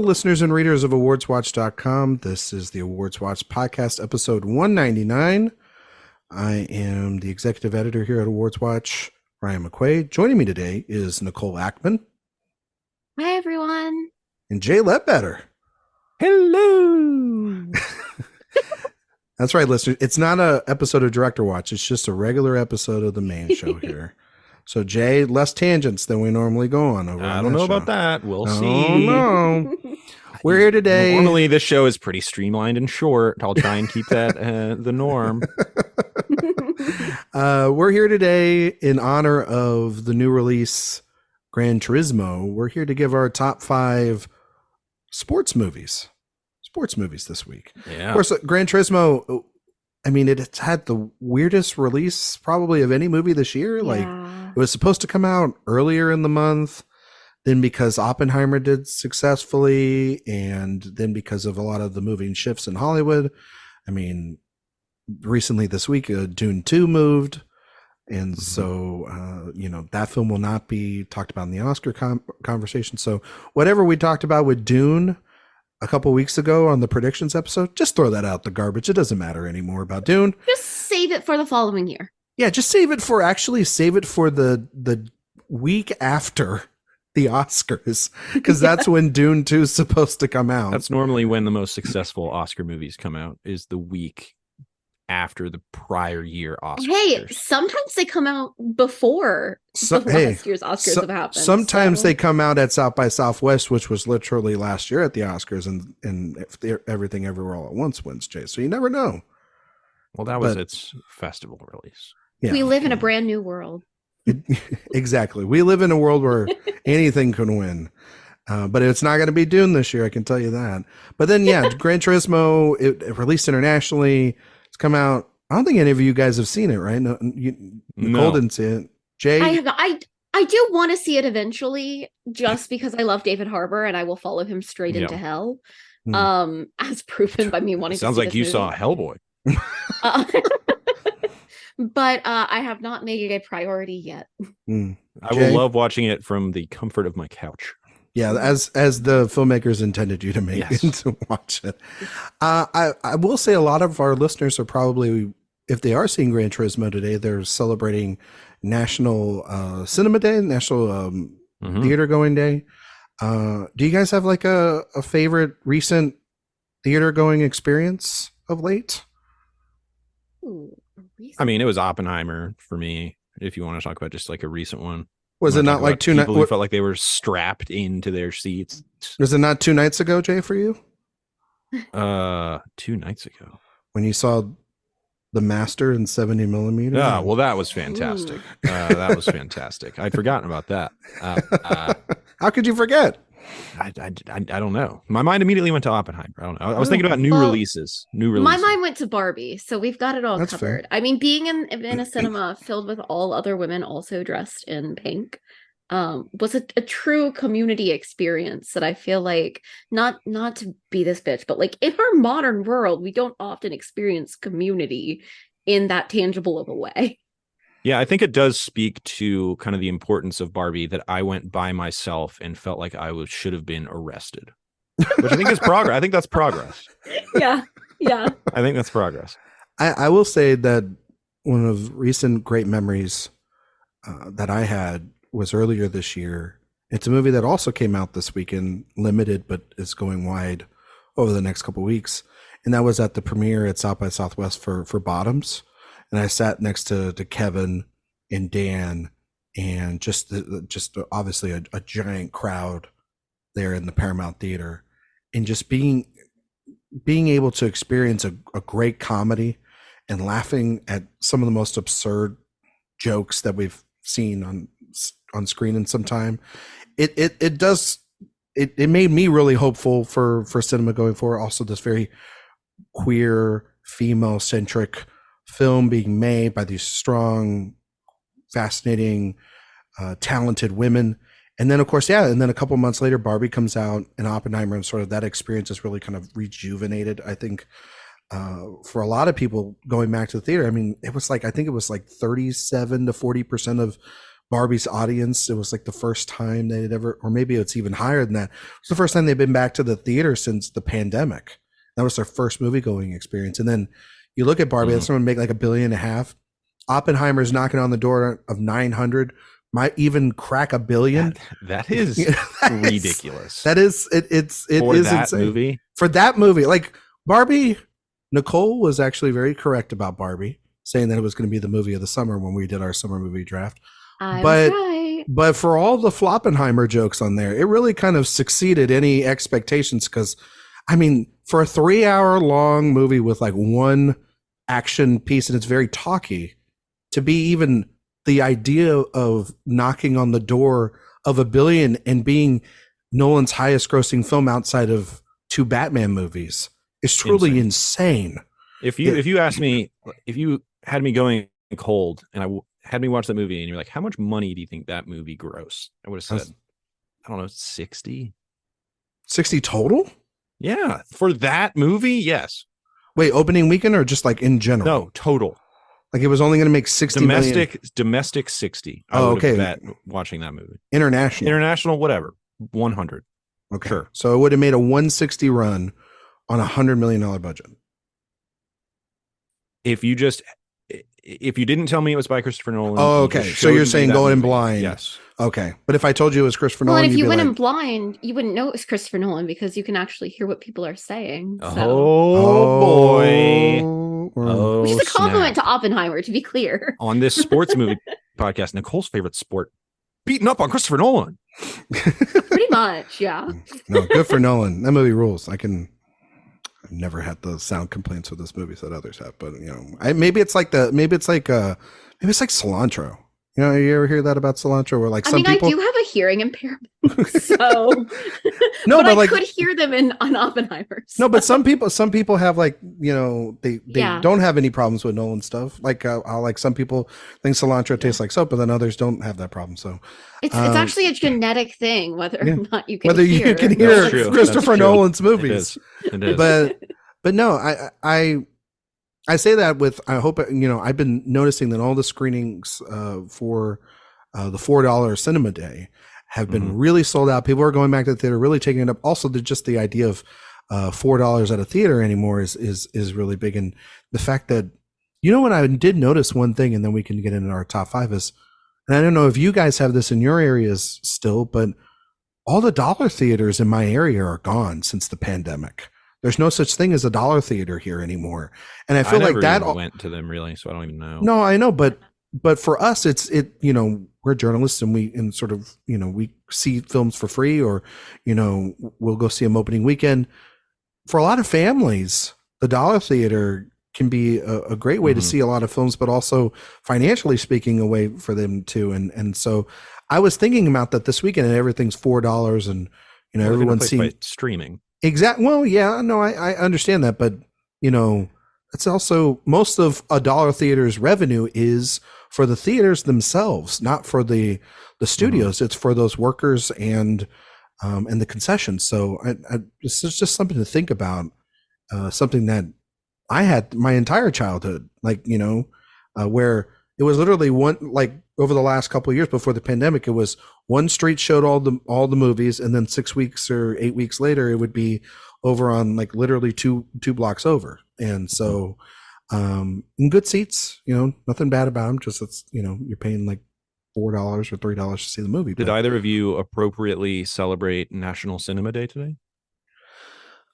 listeners and readers of AwardsWatch.com. This is the Awards Watch Podcast, episode 199. I am the executive editor here at Awards Watch, Ryan McQuade. Joining me today is Nicole Ackman. Hi, everyone. And Jay Ledbetter. Hello. That's right, listeners. It's not an episode of Director Watch. It's just a regular episode of the main show here. So, Jay, less tangents than we normally go on over. I don't know about that. We'll see. Oh, no. We're here today. Normally, this show is pretty streamlined and short. I'll try and keep that the norm. We're here today in honor of the new release, Gran Turismo. We're here to give our top 5 sports movies this week. Yeah. Of course, Gran Turismo, I mean, it's had the weirdest release probably of any movie this year. Like, it was supposed to come out earlier in the month, then because Oppenheimer did successfully, and then because of a lot of the moving shifts in Hollywood. I mean, recently this week, Dune 2 moved. And so, that film will not be talked about in the Oscar conversation. So whatever we talked about with Dune a couple weeks ago on the predictions episode, just throw that out the garbage. It doesn't matter anymore about Dune. Just save it for the following year. Yeah, just save it for the week after the Oscars, because that's when Dune 2 is supposed to come out. That's normally when the most successful Oscar movies come out, is the week after the prior year Oscars. Hey, sometimes they come out before last year's Oscars have happened. Sometimes they come out at South by Southwest, which was literally last year at the Oscars, and Everything Everywhere All at Once wins, Jay. So you never know. Well, that was its festival release. Yeah. We live in a brand new world. Exactly. We live in a world where anything can win. But it's not going to be Dune this year, I can tell you that. But then, Gran Turismo, it released internationally. It's come out. I don't think any of you guys have seen it, right? No. Nicole didn't see it. Jay? I do want to see it eventually, just because I love David Harbour and I will follow him straight into hell. As proven by me wanting to see Sounds like you movie. saw Hellboy. But I have not made it a priority yet. I will love watching it from the comfort of my couch. Yeah, as the filmmakers intended you to make it, to watch it. I will say a lot of our listeners are probably, if they are seeing Gran Turismo today, they're celebrating National Cinema Day, National Theater Going Day. Do you guys have like a favorite recent theater going experience of late? I mean, it was Oppenheimer for me, if you want to talk about just like a recent one. Was it not like two nights? People who felt like they were strapped into their seats. Was it not 2 nights ago, Jay, for you? 2 nights ago. When you saw The Master in 70 millimeters? Yeah, well, that was fantastic. That was fantastic. I'd forgotten about that. How could you forget? I don't know. My mind immediately went to Oppenheimer. I don't know. I was thinking about new releases. My mind went to Barbie, so we've got it all That's covered. Fair. I mean, being in a cinema filled with all other women also dressed in pink was a true community experience that I feel like, not to be this bitch, but like in our modern world, we don't often experience community in that tangible of a way. Yeah, I think it does speak to kind of the importance of Barbie that I went by myself and felt like I should have been arrested, which I think is progress. I think that's progress. Yeah. I think that's progress. I will say that one of recent great memories that I had was earlier this year. It's a movie that also came out this weekend, limited, but is going wide over the next couple of weeks. And that was at the premiere at South by Southwest for Bottoms. And I sat next to Kevin and Dan, and just obviously a giant crowd there in the Paramount Theater, and just being able to experience a great comedy and laughing at some of the most absurd jokes that we've seen on screen in some time. It made me really hopeful for cinema going forward. Also, this very queer, female centric film being made by these strong, fascinating, talented women. And then, of course, and then a couple months later, Barbie comes out, and Oppenheimer, and sort of that experience is really kind of rejuvenated, I think, for a lot of people going back to the theater. I mean, I think it was like 37 to 40% of Barbie's audience. It was like the first time they'd ever, or maybe it's even higher than that. It's the first time they've been back to the theater since the pandemic. That was their first movie going experience. And then you look at Barbie, that's going to make like $1.5 billion. Oppenheimer's knocking on the door of 900, might even crack $1 billion. That is ridiculous. That is, it is insane. Movie? For that movie, like Barbie, Nicole was actually very correct about Barbie, saying that it was going to be the movie of the summer when we did our summer movie draft. I was right. But for all the Floppenheimer jokes on there, it really kind of succeeded any expectations because, I mean, for a 3-hour long movie with like one action piece and it's very talky, to be even the idea of knocking on the door of $1 billion and being Nolan's highest grossing film outside of 2 Batman movies is truly insane. If you asked me, if you had me going cold and had me watch that movie and you're like, how much money do you think that movie grossed? I would have said, I don't know, 60 total? Yeah, for that movie, yes. Wait, opening weekend or just like in general? No, total. Like it was only going to make 60 million. Domestic 60. Oh, okay. Bet watching that movie. International, whatever. 100. Okay, sure. So it would have made a 160 run on $100 million budget. If you didn't tell me it was by Christopher Nolan. Oh, okay. So you're saying going in blind. Yes. Okay. But if I told you it was Christopher Nolan, and if you went in blind, you wouldn't know it was Christopher Nolan because you can actually hear what people are saying. So. Oh boy. Which is a compliment to Oppenheimer, to be clear. On this sports movie podcast, Nicole's favorite sport, beating up on Christopher Nolan. Pretty much, yeah. No, good for Nolan. That movie rules. I've never had the sound complaints with this movie that others have, but you know, maybe it's like cilantro. You know, you ever hear that about cilantro? Where like some people, I do have a hearing impairment, so no, but I could hear them on Oppenheimer. So. No, but some people have like, you know, they don't have any problems with Nolan stuff. Like like some people think cilantro tastes like soap, but then others don't have that problem. So it's actually a genetic thing, whether or not you can you can hear Christopher Nolan's movies. It is. But no, I say that with, I hope, you know, I've been noticing that all the screenings for the $4 cinema day have been really sold out. People are going back to the theater, really taking it up. Also, just the idea of $4 at a theater anymore is really big. And the fact that, you know what, I did notice one thing, and then we can get into our top 5 is, and I don't know if you guys have this in your areas still, but all the dollar theaters in my area are gone since the pandemic. There's no such thing as a dollar theater here anymore. And I feel like that went to them really, so I don't even know. No, I know, but for us, you know, we're journalists and we see films for free, or, you know, we'll go see them opening weekend. For a lot of families, the dollar theater can be a great way to see a lot of films, but also financially speaking, a way for them too. And so I was thinking about that this weekend, and everything's $4, and, you know, everyone's seeing streaming. Exactly. Well, yeah, no, I understand that, but you know, it's also most of a dollar theater's revenue is for the theaters themselves, not for the studios. It's for those workers and the concessions. So it's just something to think about. Something that I had my entire childhood, like, you know, where it was literally one, like over the last couple of years before the pandemic, it was one street showed all the movies, and then 6 weeks or 8 weeks later, it would be over on like literally two blocks over. And so, in good seats, you know, nothing bad about them. Just it's, you know, you're paying like $4 or $3 to see the movie. Did either of you appropriately celebrate National Cinema Day today?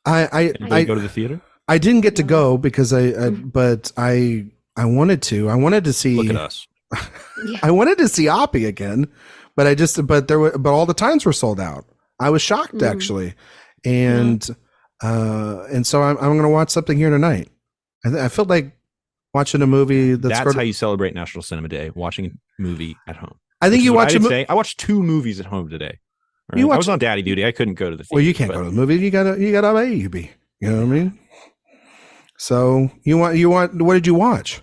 I go to the theater. I didn't get to go because but I wanted to. I wanted to see. Look at us. I wanted to see Oppie again, but all the times were sold out. I was shocked actually, and so I'm going to watch something here tonight. I felt like watching a movie. That's how you celebrate National Cinema Day: watching a movie at home. I think you watch. I watched 2 movies at home today. Right? I was on daddy duty. I couldn't go to the theater. Well, you can't go to the movie. You got AUB. You know what I mean? So you want. What did you watch?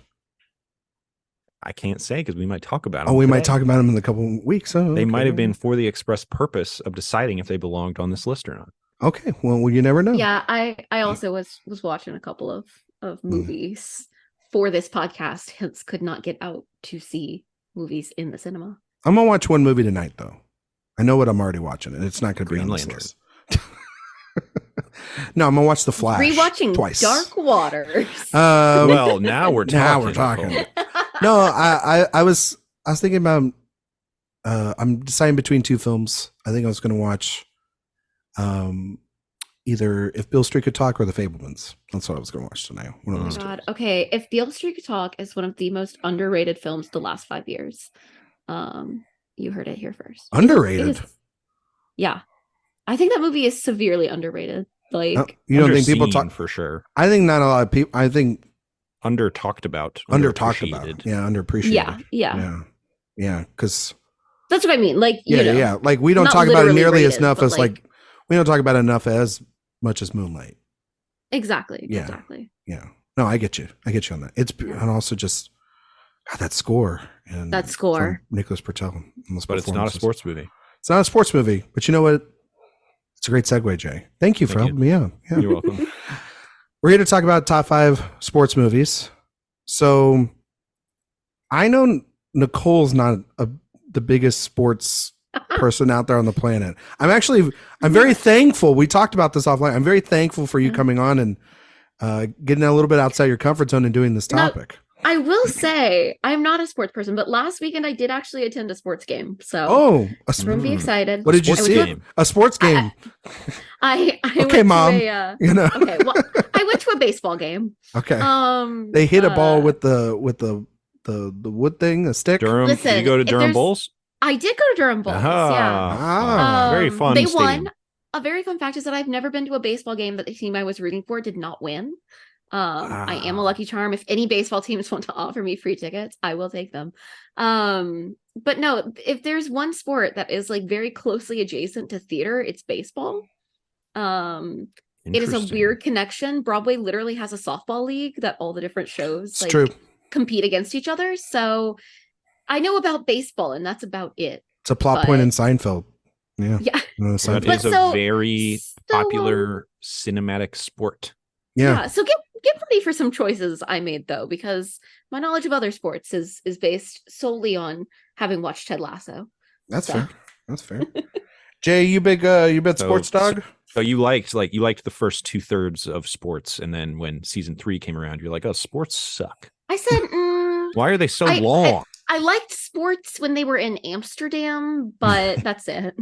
I can't say because we might talk about them. Oh, we might talk about them in a couple of weeks. Oh, they might have been for the express purpose of deciding if they belonged on this list or not. Okay, well, you never know. Yeah, I also was watching a couple of movies for this podcast, hence could not get out to see movies in the cinema. I'm gonna watch one movie tonight, though. I know what I'm already watching, and it's not gonna be Green on this Lantern. list. No, I'm gonna watch The Flash. Rewatching twice. Dark Waters. Well, now we're talking. Now we're talking. No, I was thinking about. I'm deciding between two films. I think I was gonna watch, either If Beale Street Could Talk or The Fabelmans. That's what I was gonna watch tonight. One of Oh those two. God. Okay, if Beale Street Could Talk is one of the most underrated films the last 5 years, you heard it here first. Underrated. It is- yeah, I think that movie is severely underrated. Like, You don't think people Underseen talk? for sure. I think not a lot of people. I think Under talked about. under talked about. underappreciated. Yeah, underappreciated. yeah, Because that's what I mean. Like, you know, yeah. Like we don't not talk about it literally nearly as rated, enough but, as like we don't talk about it enough as much as Moonlight. exactly. Yeah. Exactly. Yeah. No, I get you. I get you on that. It's and also just that score and That score. Nicholas Pertel. But it's not a sports movie. It's not a sports movie. But you know what? It's a great segue, Jay. Thank you for Thank helping me out. Yeah. You're welcome. We're here to talk about top 5 sports movies. So I know Nicole's not the biggest sports person out there on the planet. I'm very thankful. We talked about this offline. I'm very thankful for you coming on and getting a little bit outside your comfort zone and doing this topic. I will say I'm not a sports person, but last weekend I did actually attend a sports game. So everyone be excited. What did you Sports see? game. A sports game. I Okay, went Mom. To a, You know. okay, well, I went to a baseball game. Okay. They hit a ball with the wood thing, a stick. Durham. Listen, you go to if Durham there's- Bulls? I did go to Durham Bulls. Yeah. Ah. Very fun They stadium. won. A very fun fact is that I've never been to a baseball game that the team I was rooting for did not win. I am a lucky charm. If any baseball teams want to offer me free tickets, I will take them. But no, if there's one sport that is like very closely adjacent to theater, it's baseball. It is a Interesting. weird connection. Broadway literally has a softball league that all the different shows It's like true. compete against each other. So I know about baseball, and that's about it. It's a plot point but- in Seinfeld. Yeah. Yeah. You know, That Seinfeld. But is so- a very so, popular cinematic sport. Yeah. So get ready for some choices I made though, because my knowledge of other sports is based solely on having watched Ted Lasso. That's So- fair. That's fair. Jay, you big sports dog? So you liked the first 2/3 of sports, and then when season 3 came around, you're like, "Oh, sports suck. I said, Why are they so I- long?" I liked sports when they were in Amsterdam, but that's it.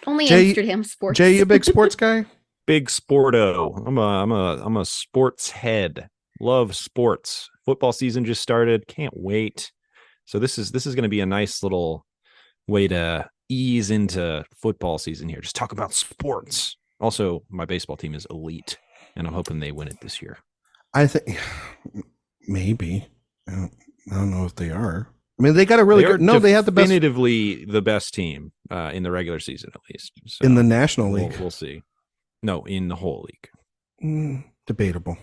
Only Jay- Amsterdam sports. Jay, you a big sports guy? Big sporto. I'm a sports head. Love sports. Football season just started. Can't wait. So this is going to be a nice little way to ease into football season here. Just talk about sports. Also, my baseball team is elite, and I'm hoping they win it this year. I think maybe. I don't know if they are. I mean, they got a really good. No, they have the best definitively the best team in the regular season, at least. So in the National League. We'll see. No, in the whole league. Debatable.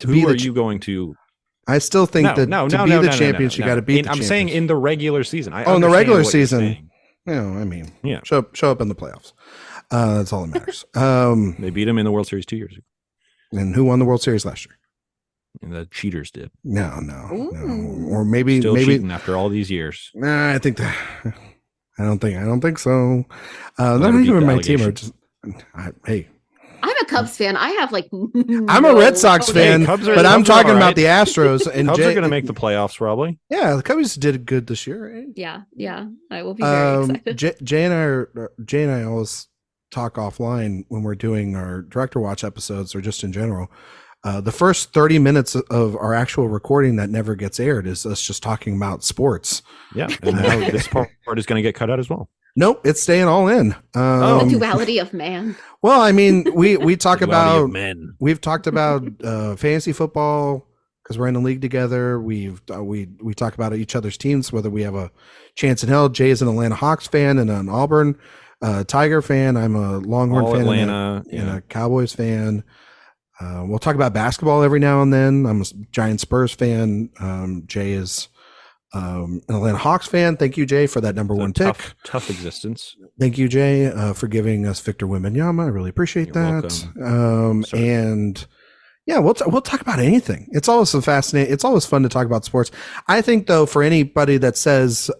Who are you going to? I still think that to be the champions, you got to beat. I'm saying in the regular season. In the regular season. I mean, yeah, show up in the playoffs. That's all that matters. They beat them in the World Series 2 years ago. And who won the World Series last year? And the cheaters did. No. Ooh. Or maybe Still cheating after all these years. Nah, I don't think so. Not Better beat even the my team. allegations. Hey, I'm a Cubs fan. I have like. I'm a Red Sox fan, Cubs but I'm Cubs are talking all about right. the Astros. And Cubs Jay, are going to make the playoffs probably. Yeah, the Cubs did good this year. Right? Yeah. I will be very excited. Jay and I always talk offline when we're doing our Director Watch episodes or just in general. The first 30 minutes of our actual recording that never gets aired is us just talking about sports. Yeah, and now this part is going to get cut out as well. Nope, it's staying all in. The duality of man. Well, I mean, we talk The duality about of men. we've talked about fantasy football because we're in a league together. We talk about each other's teams, whether we have a chance in hell. Jay is an Atlanta Hawks fan and an Auburn Tiger fan. I'm a Longhorn All fan Atlanta, and a Cowboys fan. We'll talk about basketball every now and then. I'm a giant Spurs fan. Jay is an Atlanta Hawks fan. Thank you, Jay, for that number one pick. Tough existence. Thank you, Jay, for giving us Victor Wembanyama. I really appreciate You're that. welcome. Sorry. And Yeah, we'll talk about anything. It's always fascinating. It's always fun to talk about sports. I think, though, for anybody that says,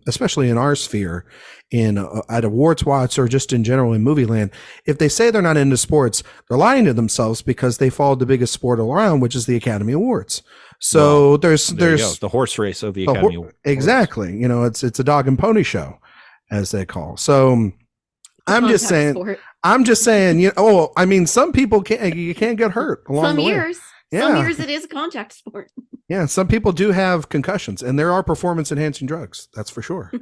especially in our sphere, at AwardsWatch or just in general in movie land, if they say they're not into sports, they're lying to themselves because they follow the biggest sport around, which is the Academy Awards. So there's the horse race of the Academy Awards. Exactly. You know, it's a dog and pony show, as they call. So I'm just saying. Sport. I'm just saying, I mean, some people you can't get hurt along the way. Some years it is a contact sport. Yeah, some people do have concussions, and there are performance-enhancing drugs. That's for sure.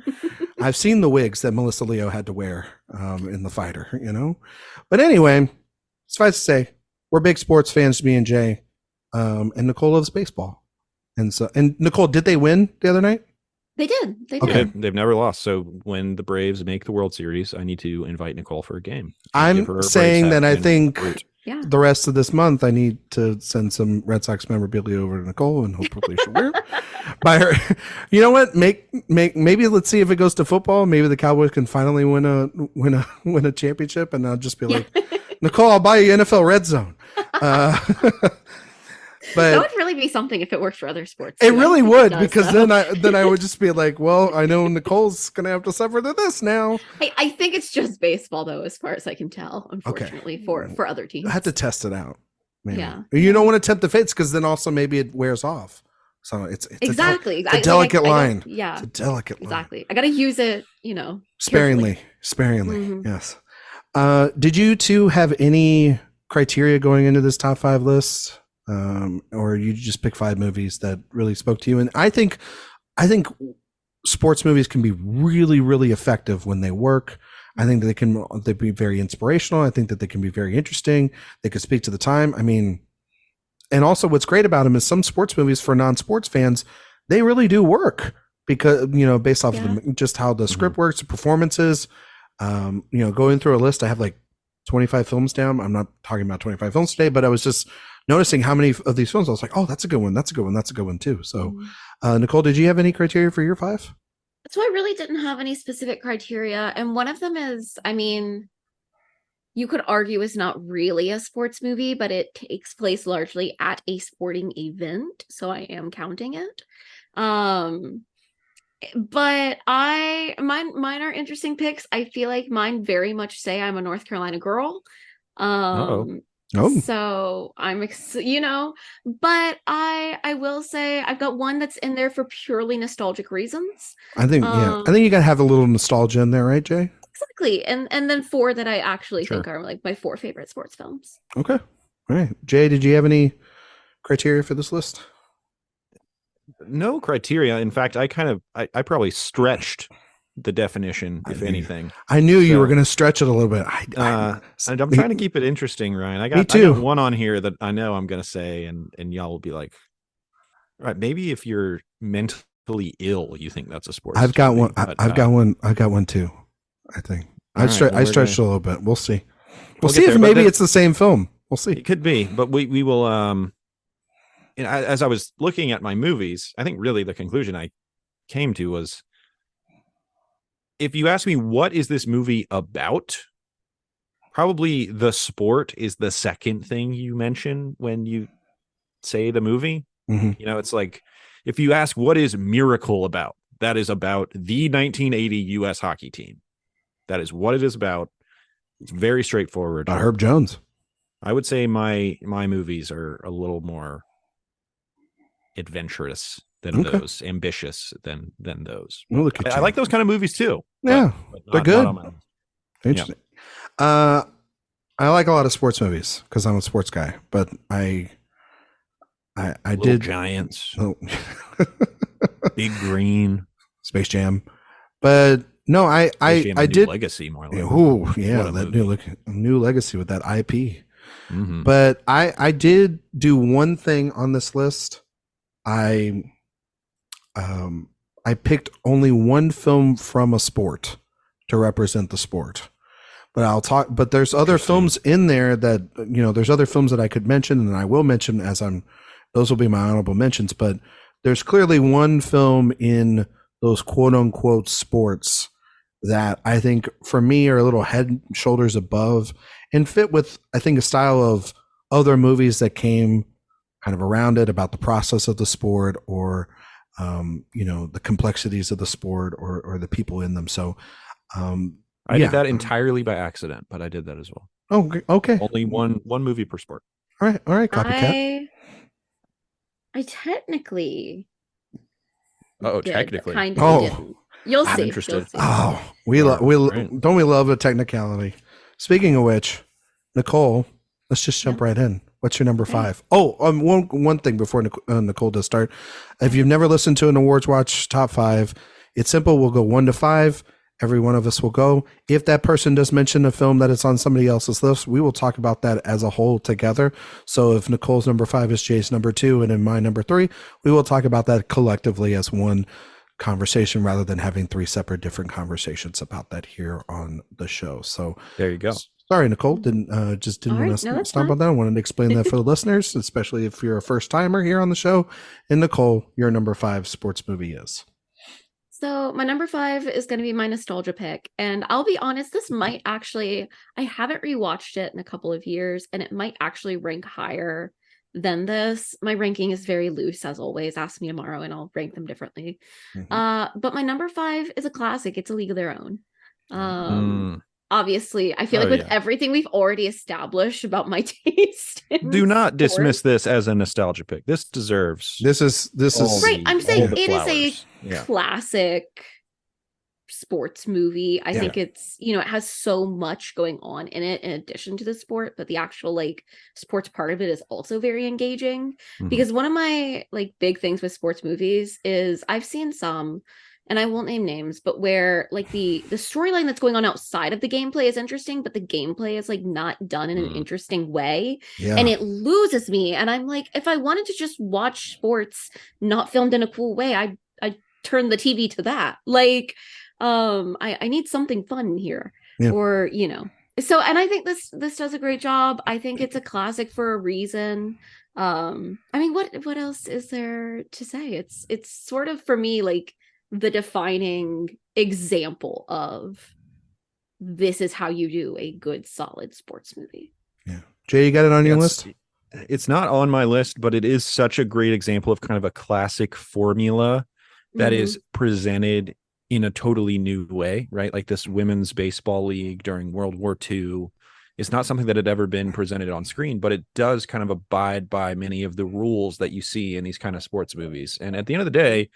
I've seen the wigs that Melissa Leo had to wear in The Fighter, But anyway, suffice to say, we're big sports fans, me and Jay, and Nicole loves baseball. And Nicole, did they win the other night? They did. Okay. They've never lost. So when the Braves make the World Series, I need to invite Nicole for a game. I'm saying that I think the rest of this month I need to send some Red Sox memorabilia over to Nicole, and hopefully she'll wear it. By her, you know what? Maybe let's see if it goes to football. Maybe the Cowboys can finally win a championship, and I'll just be like, Nicole, I'll buy you NFL Red Zone. But that would really be something if it worked for other sports. It really would, because then I would just be like, well, I know Nicole's gonna have to suffer to this now. I think it's just baseball, though, as far as I can tell. Unfortunately, for other teams, I had to test it out. Maybe. Yeah, you don't want to tempt the fates, because then also maybe it wears off. So it's exactly a delicate line. Yeah, it's a delicate line. Exactly. I got to use it, sparingly. Mm-hmm. Yes. Did you two have any criteria going into this top 5 list? Or you just pick 5 movies that really spoke to you? And I think sports movies can be really, really effective when they work. I think that they be very inspirational. I think that they can be very interesting. They could speak to the time. I mean, and also what's great about them is some sports movies for non-sports fans, they really do work because, based off of just how the script works, the performances, going through a list, I have like 25 films down. I'm not talking about 25 films today, but I was just noticing how many of these films I was like, oh, that's a good one. That's a good one. That's a good one too. So, Nicole, did you have any criteria for your 5? So I really didn't have any specific criteria. And one of them is, you could argue is not really a sports movie, but it takes place largely at a sporting event. So I am counting it. But mine are interesting picks. I feel like mine very much say I'm a North Carolina girl. So I'm, but I will say I've got one that's in there for purely nostalgic reasons. I think you got to have a little nostalgia in there, right, Jay? Exactly. And then 4 that I actually think are like my 4 favorite sports films. Okay. All right. Jay, did you have any criteria for this list? No criteria. In fact, I probably stretched the definition, if anything. I knew you were going to stretch it a little bit. I'm trying to keep it interesting, Ryan. I got one on here that I know I'm going to say, and y'all will be like, all right, maybe if you're mentally ill, you think that's a sports. I've got one. I've got one. I've got one too. I think I stretched a little bit. We'll see. We'll see if maybe it's the same film. We'll see. It could be, but we will. As I was looking at my movies, I think really the conclusion I came to was, if you ask me what is this movie about, probably the sport is the second thing you mention when you say the movie. Mm-hmm. It's like, if you ask what is Miracle about, that is about the 1980 U.S. hockey team. That is what it is about. It's very straightforward. Herb Jones. I would say my movies are a little more adventurous than those, ambitious than those. Well, look at I like those kind of movies too. Yeah, they're good. Interesting. I like a lot of sports movies because I'm a sports guy, but I did Giants, Big Green, Space Jam, but no, I did Legacy more. Like, that new Legacy with that IP. Mm-hmm. But I did do one thing on this list. I picked only one film from a sport to represent the sport. But there's other films in there that, there's other films that I could mention, and I will mention those will be my honorable mentions, but there's clearly one film in those quote unquote sports that I think for me are a little head and shoulders above and fit with, I think, a style of other movies that came kind of around it about the process of the sport or the complexities of the sport or the people in them. So I did that entirely by accident, but I did that as well. Oh, okay. Only one movie per sport. All right, copycat. I technically. Technically. Kind of didn't. You'll I'm see. interested. Oh, don't we love a technicality. Speaking of which, Nicole, let's just jump right in. What's your number 5? Oh, one thing before Nicole does start. If you've never listened to an Awards Watch top 5, it's simple. We'll go 1 to 5. Every one of us will go. If that person does mention a film that it's on somebody else's list, we will talk about that as a whole together. So if Nicole's number 5 is Jay's number 2 and in my number 3, we will talk about that collectively as one conversation rather than having 3 separate different conversations about that here on the show. So there you go. Sorry, Nicole, didn't want to stop about that. I wanted to explain that for the listeners, especially if you're a first timer here on the show. And Nicole, your number 5 sports movie is. So my number 5 is going to be my nostalgia pick. And I'll be honest, this might actually, I haven't rewatched it in a couple of years, and it might actually rank higher than this. My ranking is very loose, as always. Ask me tomorrow and I'll rank them differently. But my number 5 is a classic. It's A League of Their Own. Obviously, I feel like with everything we've already established about my taste. Do not dismiss this as a nostalgia pick. This deserves. This is right. I'm saying it is a classic sports movie. I think it's, it has so much going on in it in addition to the sport, but the actual sports part of it is also very engaging. Because one of my big things with sports movies is I've seen some, and I won't name names, but where the storyline that's going on outside of the gameplay is interesting, but the gameplay is not done in an interesting way. And it loses me. And I'm like, if I wanted to just watch sports not filmed in a cool way, I turn the TV to that. I need something fun here. Or, So, and I think this does a great job. I think it's a classic for a reason. What else is there to say? It's sort of, for me, the defining example of this is how you do a good, solid sports movie. Yeah. Jay, you got it on your list? It's not on my list, but it is such a great example of kind of a classic formula that is presented in a totally new way, right? Like this women's baseball league during World War II is not something that had ever been presented on screen, but it does kind of abide by many of the rules that you see in these kind of sports movies. And at the end of the day,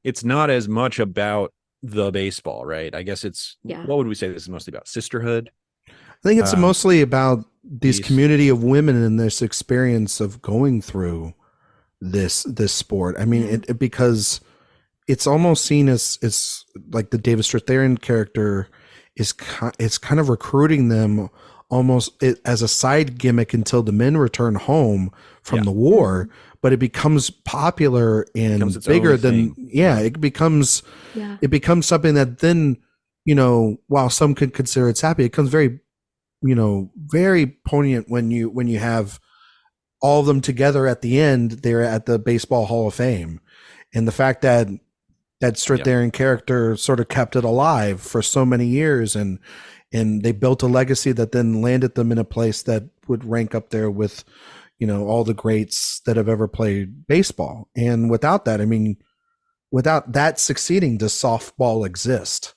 it's not as much about the baseball, right? I guess it's, what would we say this is mostly about? Sisterhood? I think it's mostly about these community of women and this experience of going through this sport. I mean, because it's almost seen as like the David Strathairn character is kind of recruiting them almost as a side gimmick until the men return home from the war. But it becomes popular and bigger than it becomes something that then, while some could consider it's happy, it becomes very, very poignant when you have all of them together at the end. They're at the Baseball Hall of Fame, and the fact that Strathairn character sort of kept it alive for so many years, and they built a legacy that then landed them in a place that would rank up there with all the greats that have ever played baseball. And without that, without that succeeding, does softball exist?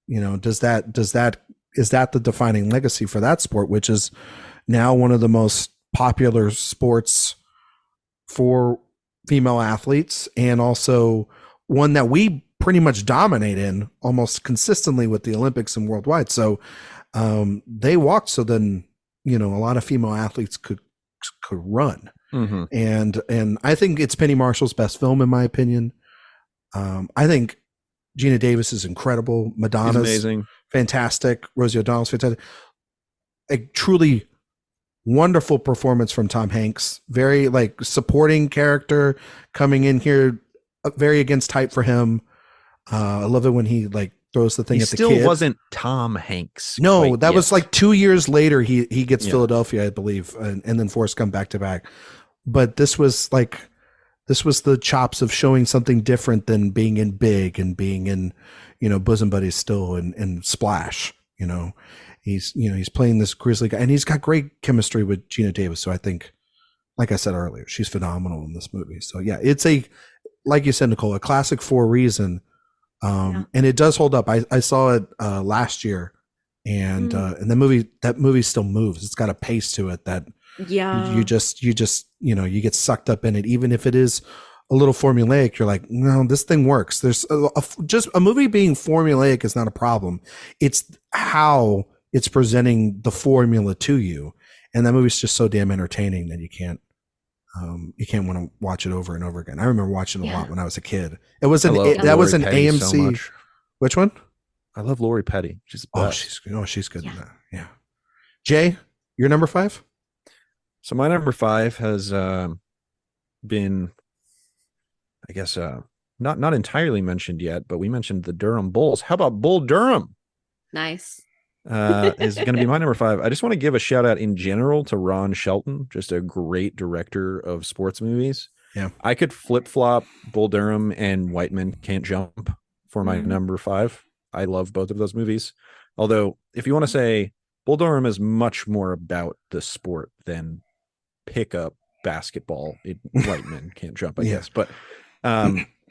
Is that the defining legacy for that sport, which is now one of the most popular sports for female athletes, and also one that we pretty much dominate in almost consistently with the Olympics and worldwide. So they walked so then, a lot of female athletes could run. And I think it's Penny Marshall's best film, in my opinion. I think Gina Davis is incredible. Madonna's amazing, fantastic. Rosie O'Donnell's fantastic. A truly wonderful performance from Tom Hanks. Very supporting character coming in here, very against type for him. I love it when he throws the thing at the kid. He still wasn't Tom Hanks. No, that was 2 years later. He gets Philadelphia, I believe, and then Forrest Gump back to back. But this was the chops of showing something different than being in Big and being in, Bosom Buddies still and Splash. You know, he's playing this grizzly guy, and he's got great chemistry with Gina Davis. So I think, like I said earlier, she's phenomenal in this movie. So yeah, it's like you said, Nicole, a classic for a reason. And it does hold up. I saw it last year, and that movie still moves. It's got a pace to it that you just you get sucked up in it, even if it is a little formulaic. You're like, no, this thing works. There's just a movie being formulaic is not a problem. It's how it's presenting the formula to you, and that movie's just so damn entertaining that you can't want to watch it over and over again. I remember watching it a lot when I was a kid. It was an AMC. So which one? I love Lori Petty. She's the best. She's good in that. Yeah. Jay, your number 5? So my number 5 has been, I guess, not entirely mentioned yet, but we mentioned the Durham Bulls. How about Bull Durham? Nice. Is going to be my number 5. I just want to give a shout out in general to Ron Shelton, just a great director of sports movies. Yeah, I could flip flop Bull Durham and White Men Can't Jump for my number 5. I love both of those movies. Although, if you want to say Bull Durham is much more about the sport than pickup basketball, White Men Can't Jump, I guess. But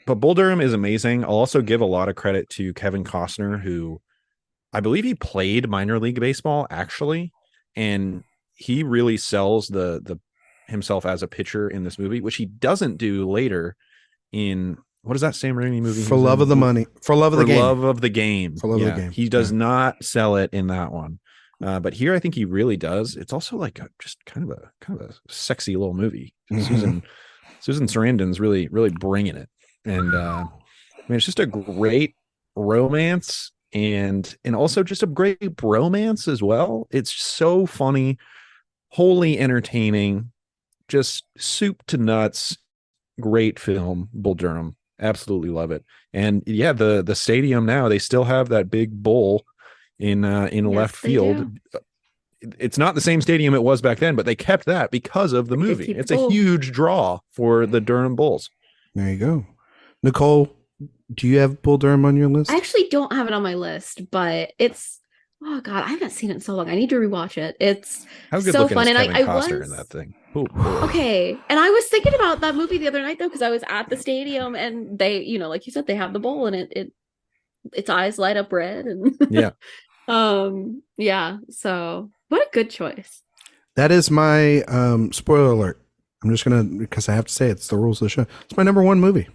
Bull Durham is amazing. I'll also give a lot of credit to Kevin Costner, who I believe he played minor league baseball actually, and he really sells the himself as a pitcher in this movie, which he doesn't do later in what is that Sam Raimi movie? For Love of the Money, for Love of the Game, Love of the Game. For Love of the Game. He does not sell it in that one, but here I think he really does. It's also like just kind of a sexy little movie. Susan Sarandon's really bringing it, and I mean it's just a great romance. And also just a great bromance as well. It's so funny, wholly entertaining, just soup to nuts. Great film, Bull Durham. Absolutely love it. And yeah, the stadium now, they still have that big bull in left field. It's not the same stadium it was back then, but they kept that because of the movie. It's a huge draw for the Durham Bulls. There you go. Nicole, do you have Bull Durham on your list? I actually don't have it on my list, but it's I haven't seen it in so long. I need to rewatch it. It's so fun, and I was in that thing. Okay, and I was thinking about that movie the other night though, because I was at the stadium, and they, like you said, they have the bowl, and its eyes light up red, and So what a good choice. That is my spoiler alert. I'm just gonna, because I have to say it's the rules of the show. It's my number 1 movie.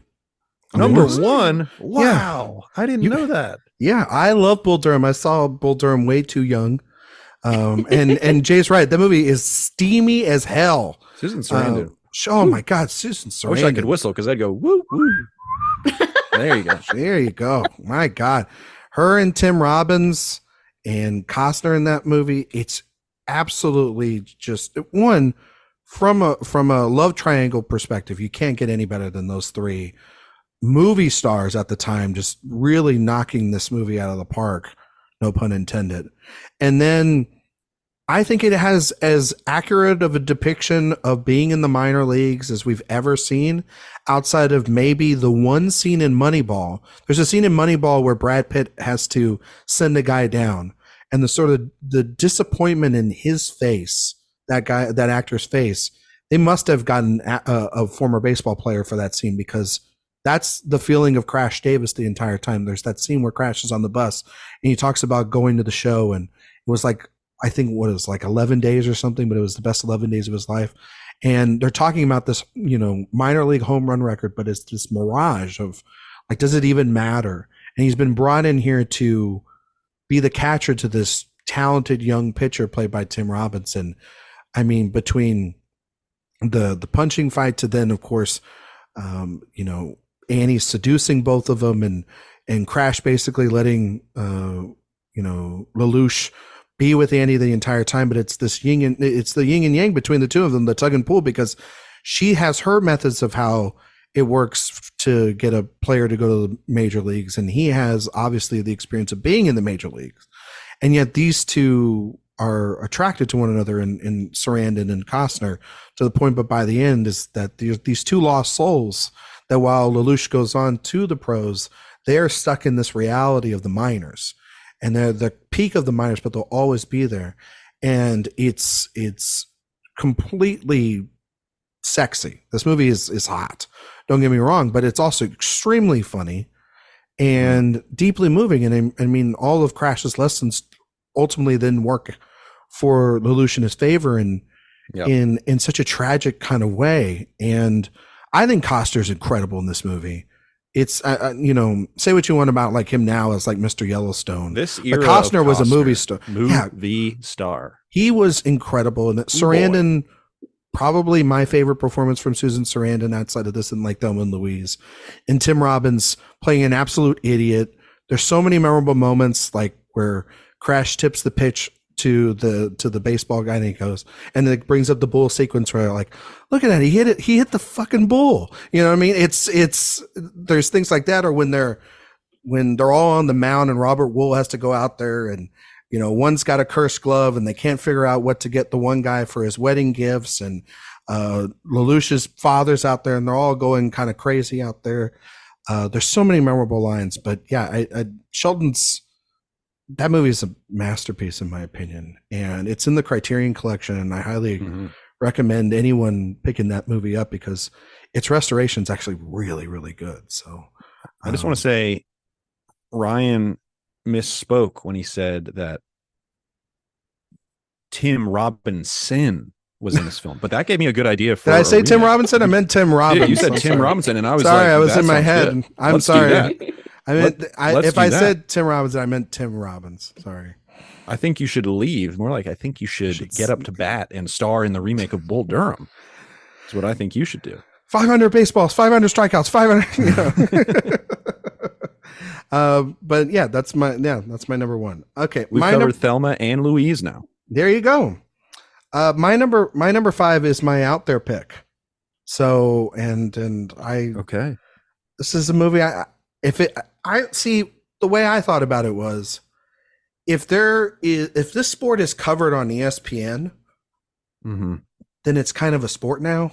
Number 1? Wow. Yeah. I didn't know that. Yeah, I love Bull Durham. I saw Bull Durham way too young. And Jay's right. That movie is steamy as hell. Susan Sarandon. Oh my God, Susan Sarandon. I wish I could whistle because I'd go woo woo. There you go. There you go. My God. Her and Tim Robbins and Costner in that movie, it's absolutely just one from a love triangle perspective. You can't get any better than those 3 movie stars at the time, just really knocking this movie out of the park, no pun intended. And then I think it has as accurate of a depiction of being in the minor leagues as we've ever seen, outside of maybe the one scene in Moneyball. There's a scene in Moneyball where Brad Pitt has to send a guy down, and the disappointment in his face, that actor's face, they must have gotten a former baseball player for that scene, because that's the feeling of Crash Davis the entire time. There's that scene where Crash is on the bus and he talks about going to the show, and it was like, I think what it was like 11 days or something, but it was the best 11 days of his life. And they're talking about this, minor league home run record, but it's this mirage of like, does it even matter? And he's been brought in here to be the catcher to this talented young pitcher played by Tim Robinson. I mean, between the punching fight to then, of course, Annie seducing both of them, and Crash basically letting Lelouch be with Annie the entire time, but it's the yin and yang between the two of them, the tug and pull, because she has her methods of how it works to get a player to go to the major leagues, and he has obviously the experience of being in the major leagues, and yet these two are attracted to one another in Sarandon and Costner, to the point, but by the end, is that these two lost souls, that while Lelouch goes on to the pros, they are stuck in this reality of the minors. and they're the peak of the minors, but they'll always be there. And it's completely sexy. This movie is hot. Don't get me wrong, but it's also extremely funny and deeply moving. And I mean, all of Crash's lessons ultimately then work for Lelouch in his favor and in such a tragic kind of way. And I think Costner's incredible in this movie. It's you know, say what you want about like him now as like Mr. Yellowstone. This era, Costner was a movie star. Star. He was incredible. And Sarandon, probably my favorite performance from Susan Sarandon outside of this and like Thelma and Louise. And Tim Robbins playing an absolute idiot. There's so many memorable moments like where Crash tips the pitch to the baseball guy and he goes, and then it brings up the bull sequence where like, look at that, he hit the fucking bull. You know what I mean? It's there's things like that, or when they're all on the mound and Robert Wool has to go out there and, you know, one's got a cursed glove and they can't figure out what to get the one guy for his wedding gifts, and Lelouch's father's out there and they're all going kind of crazy out there. There's so many memorable lines, but yeah, Sheldon's, that movie is a masterpiece in my opinion, and it's in the Criterion Collection, and I highly recommend anyone picking that movie up because its restoration is actually really, really good. So I just want to say Ryan misspoke when he said that Tim Robinson was in this film, but that gave me a good idea. Did I say Tim Robinson? I meant Tim Robinson. Dude, you said Tim Robinson, and I was sorry, like, I was in my head. Good. I'm sorry. I meant if I that. said Tim Robinson, I meant Tim Robbins. Sorry. I think you should leave. More like I think you should get up to bat and star in the remake of Bull Durham. That's what I think you should do. 500 baseballs, 500 strikeouts, 500. You know. But yeah, that's my number one. Okay, we've covered Thelma and Louise now. There you go. My number 5 is my out there pick. So this is a movie I see. The way I thought about it was, if this sport is covered on ESPN, then it's kind of a sport now.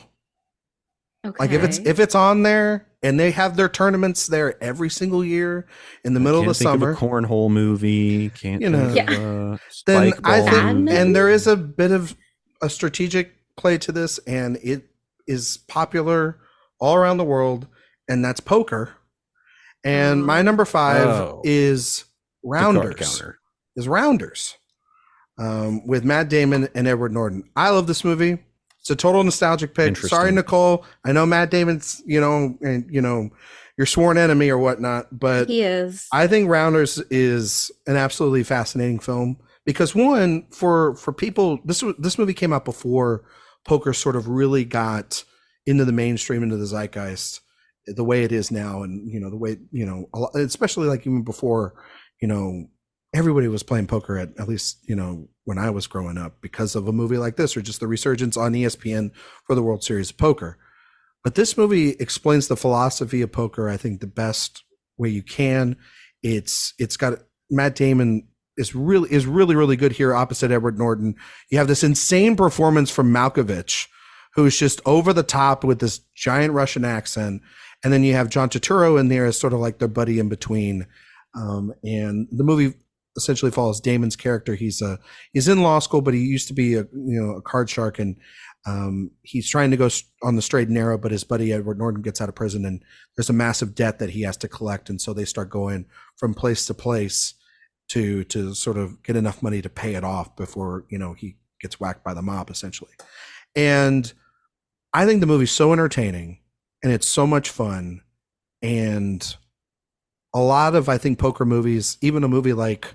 Okay. Like if it's on there and they have their tournaments there every single year in the middle of the summer. Of a cornhole movie, can't you know? Then I think, and there is a bit of a strategic play to this, and it is popular all around the world, and that's poker. And my number 5 is Rounders. With Matt Damon and Edward Norton. I love this movie. It's a total nostalgic pick. Sorry, Nicole. I know Matt Damon's, your sworn enemy or whatnot, but he is. I think Rounders is an absolutely fascinating film because, one, for people, this movie came out before poker sort of really got into the mainstream, into the zeitgeist the way it is now. And, the way, especially like even before, everybody was playing poker at least, when I was growing up because of a movie like this, or just the resurgence on ESPN for the World Series of Poker. But this movie explains the philosophy of poker, I think, the best way you can. It's got Matt Damon is really good here opposite Edward Norton. You have this insane performance from Malkovich, who's just over the top with this giant Russian accent. And then you have John Turturro in there as sort of like their buddy in between. And the movie essentially follows Damon's character. He's in law school, but he used to be a card shark, and he's trying to go on the straight and narrow, but his buddy Edward Norton gets out of prison, and there's a massive debt that he has to collect, and so they start going from place to place to sort of get enough money to pay it off before he gets whacked by the mob, essentially. And I think the movie's so entertaining, and it's so much fun, and a lot of, I think, poker movies, even a movie like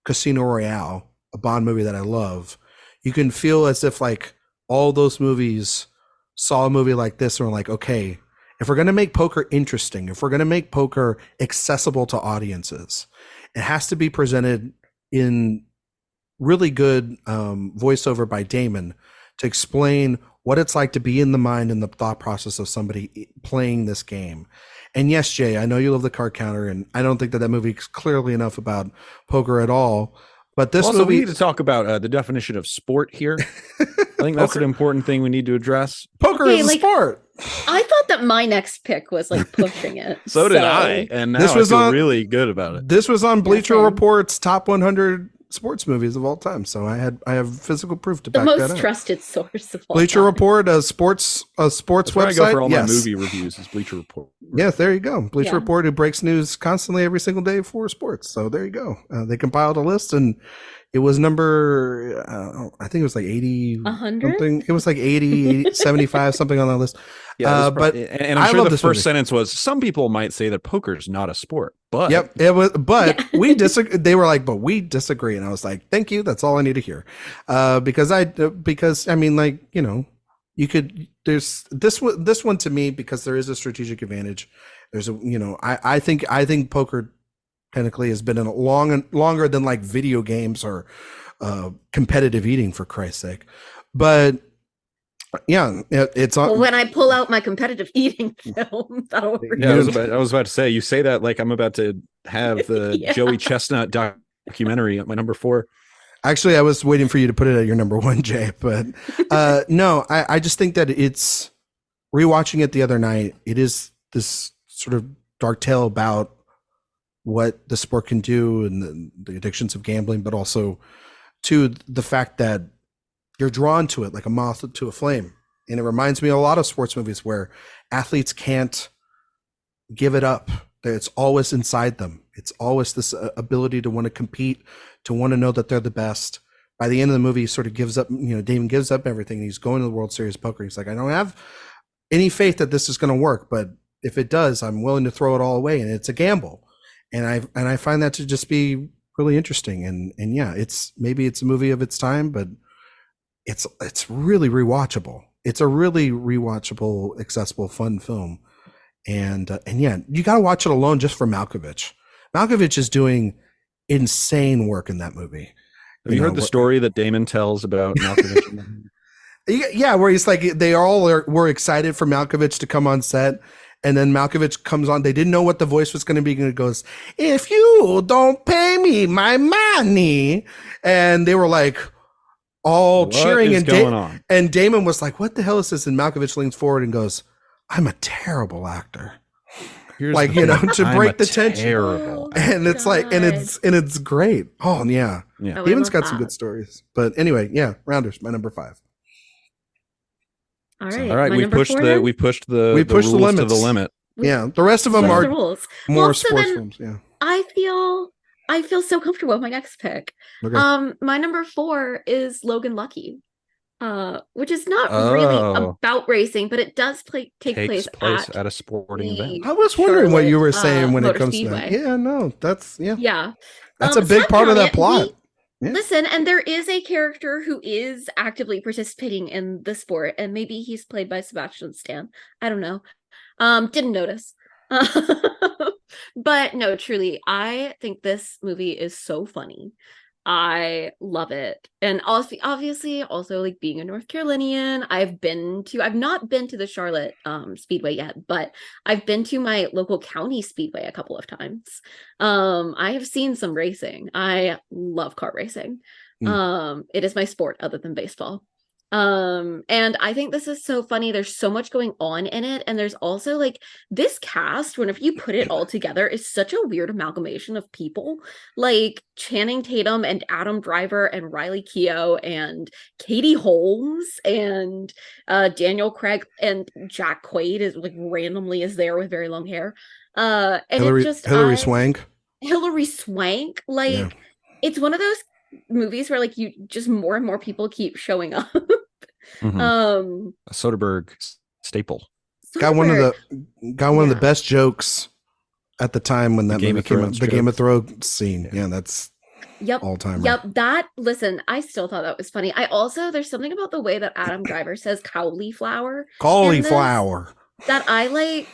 Casino Royale, a Bond movie that I love, you can feel as if like all those movies saw a movie like this and were like, okay, if we're going to make poker interesting, if we're going to make poker accessible to audiences, it has to be presented in really good voiceover by Damon to explain what it's like to be in the mind and the thought process of somebody playing this game. And yes, Jay, I know you love the card counter, and I don't think that movie is clearly enough about poker at all. But this also, movie, we need to talk about the definition of sport here. I think that's an important thing we need to address. Poker is a sport. I thought that my next pick was like pushing it. So did I, and now I feel really good about it. This was on Bleacher Report's top 100 sports movies of all time, so I have physical proof to back that up. The most trusted source of all Bleacher time. Report, a sports That's website. Where I go for all my movie reviews is Bleacher Report. Yes, there you go. Bleacher Report, who breaks news constantly every single day for sports. So there you go. They compiled a list, and it was number, I think it was like 80 something. It was like 80, 75 something on that list. Yeah, but and I'm sure the first sentence was, some people might say that poker's not a sport, but it was. But we disagree. They were like, but we disagree, and I was like, thank you. That's all I need to hear, because I mean, like, you know, you could. There's this one to me, because there is a strategic advantage. There's a, you know, I think poker technically has been longer than like video games or competitive eating, for Christ's sake, but. Yeah, it's on. Well, when I pull out my competitive eating film, that'll work. Yeah, I was about to say, you say that like I'm about to have the Joey Chestnut documentary at my number 4. Actually, I was waiting for you to put it at your number 1, Jay, but no, I just think that it's rewatching it the other night. It is this sort of dark tale about what the sport can do and the addictions of gambling, but also to the fact that you're drawn to it like a moth to a flame. And it reminds me of a lot of sports movies where athletes can't give it up. It's always inside them. It's always this ability to want to compete, to want to know that they're the best. By the end of the movie, he sort of gives up, you know, Damon gives up everything. He's going to the World Series of Poker. He's like, I don't have any faith that this is going to work, but if it does, I'm willing to throw it all away. And it's a gamble. And I find that to just be really interesting. And yeah, it's a movie of its time, but it's really rewatchable. It's a really rewatchable, accessible, fun film. And yeah, you got to watch it alone just for Malkovich. Malkovich is doing insane work in that movie. Have you heard the story that Damon tells about Malkovich? Yeah, where he's like, they all were excited for Malkovich to come on set. And then Malkovich comes on. They didn't know what the voice was going to be. And it goes, if you don't pay me my money. And they were like, all cheering, and Damon was like, what the hell is this? And Malkovich leans forward and goes, I'm a terrible actor. Like, you know, to break the tension. Terrible. And it's like, and it's great. Oh yeah. Damon's got some good stories. But anyway, yeah, Rounders, my number 5. All right. All right. We pushed the rules limits to the limit. Yeah. The rest of them are more sports films. Yeah. I feel so comfortable with my next pick. Okay. My number 4 is Logan Lucky, which is not really about racing, but it does take place at a sporting event. I was wondering what you were saying when it comes to that. Yeah, no, that's that's a big part of that plot. Listen, and there is a character who is actively participating in the sport, and maybe he's played by Sebastian Stan. I don't know. Didn't notice. But no, truly, I think this movie is so funny. I love it. And also, obviously, also like being a North Carolinian, I've not been to the Charlotte Speedway yet, but I've been to my local county speedway a couple of times. I have seen some racing. I love kart racing. It is my sport other than baseball. And I think this is so funny. There's so much going on in it, and there's also like this cast, whenever you put it all together, is such a weird amalgamation of people, like Channing Tatum and Adam Driver and Riley Keough and Katie Holmes and Daniel Craig, and Jack Quaid is like randomly is there with very long hair. And Hilary Swank. Like it's one of those movies where like you just more and more people keep showing up. A Soderbergh staple. Got one of the best jokes at the time when that movie came out. The Game of Thrones scene. Yeah, that's all time. Listen, I still thought that was funny. There's something about the way that Adam Driver says cauliflower that I like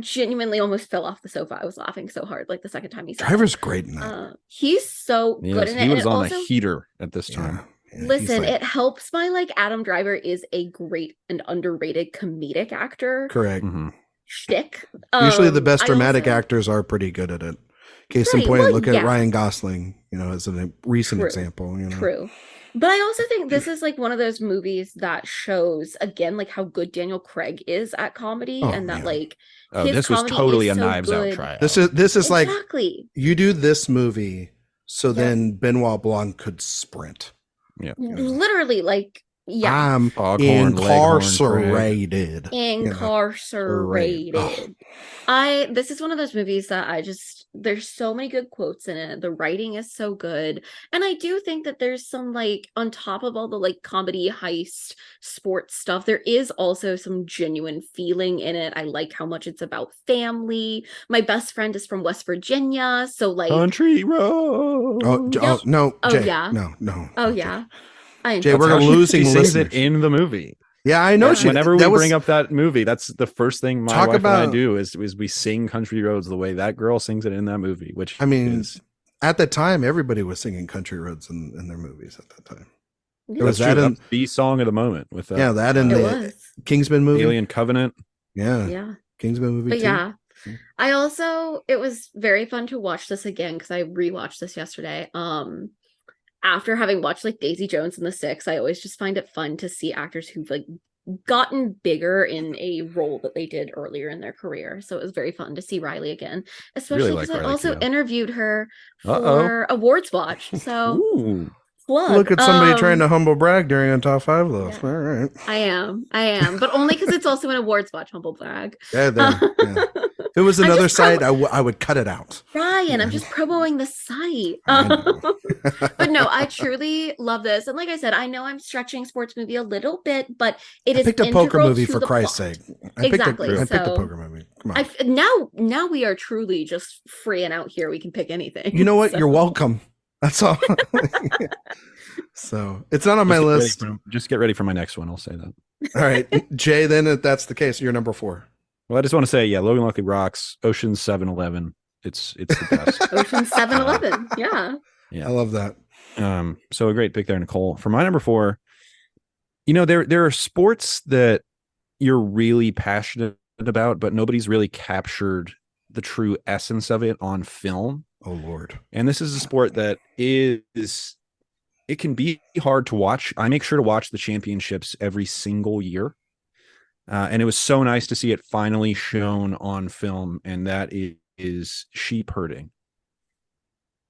genuinely almost fell off the sofa. I was laughing so hard like the second time he said Driver's great in that. He's so good in it. He was on the heater at this time. Listen, it helps by like Adam Driver is a great and underrated comedic actor. Correct. Shtick. Usually the best dramatic actors are pretty good at it. Case in point, look at Ryan Gosling, as a recent example. True. But I also think this is like one of those movies that shows again like how good Daniel Craig is at comedy, Oh, and that man. like Oh, his this was comedy totally is a so Knives Out good. tryout. This is like Exactly. you do this movie so Yes. then Benoit Blanc could sprint. Yeah. Literally, like, yeah. I'm Foghorn, incarcerated. Incarcerated. Oh. This is one of those movies that there's so many good quotes in it. The writing is so good. And I do think that there's some like, on top of all the like comedy, heist, sports stuff, there is also some genuine feeling in it. I like how much it's about family. My best friend is from West Virginia. So like Country Road. Oh no, Oh, Jay. yeah. No. Oh okay. yeah. I Jay, enjoy we're it. losing she sings listeners. it in the movie. Yeah, I know. Whenever we bring up that movie, that's the first thing my wife and I about- do is we sing Country Roads the way that girl sings it in that movie. Which I mean, is, at the time, everybody was singing Country Roads in their movies at that time. Yeah. was that's that true. in- That's the song of the moment with that. Yeah, that and It the was. Kingsman movie. Alien Covenant. Yeah, Yeah. Kingsman movie. But too. yeah, it was very fun to watch this again because I rewatched this yesterday. After having watched like Daisy Jones and the Six, I always just find it fun to see actors who've like gotten bigger in a role that they did earlier in their career. So it was very fun to see Riley again, especially like because I Riley also Keough. interviewed her Uh-oh. for Awards Watch. So Ooh. plug. Look at somebody trying to humble brag during a top 5 list. Yeah. All right. I am, but only because it's also an Awards Watch humble brag. Yeah, yeah. If it was I'm another just site, I would cut it out. Ryan, I'm just promoting the site. I know. But no, I truly love this. And like I said, I know I'm stretching sports movie a little bit, but it is I picked a poker integral movie to for the Christ's plot. sake. I picked a So, poker movie. Come on. Now we are truly just freeing out here. We can pick anything. You know what? So- You're welcome. That's all. So it's not on my list. Just get ready for my next one. I'll say that. All right, Jay. Then if that's the case, you're number 4. Well, I just want to say, yeah, Logan Lucky rocks. Ocean 7-Eleven. It's the best. Ocean 7-Eleven. Yeah. Yeah. I love that. So a great pick there, Nicole. For my number 4, you know, there are sports that you're really passionate about, but nobody's really captured the true essence of it on film. Oh Lord. And this is a sport that it can be hard to watch. I make sure to watch the championships every single year. And it was so nice to see it finally shown on film, and that is sheep herding.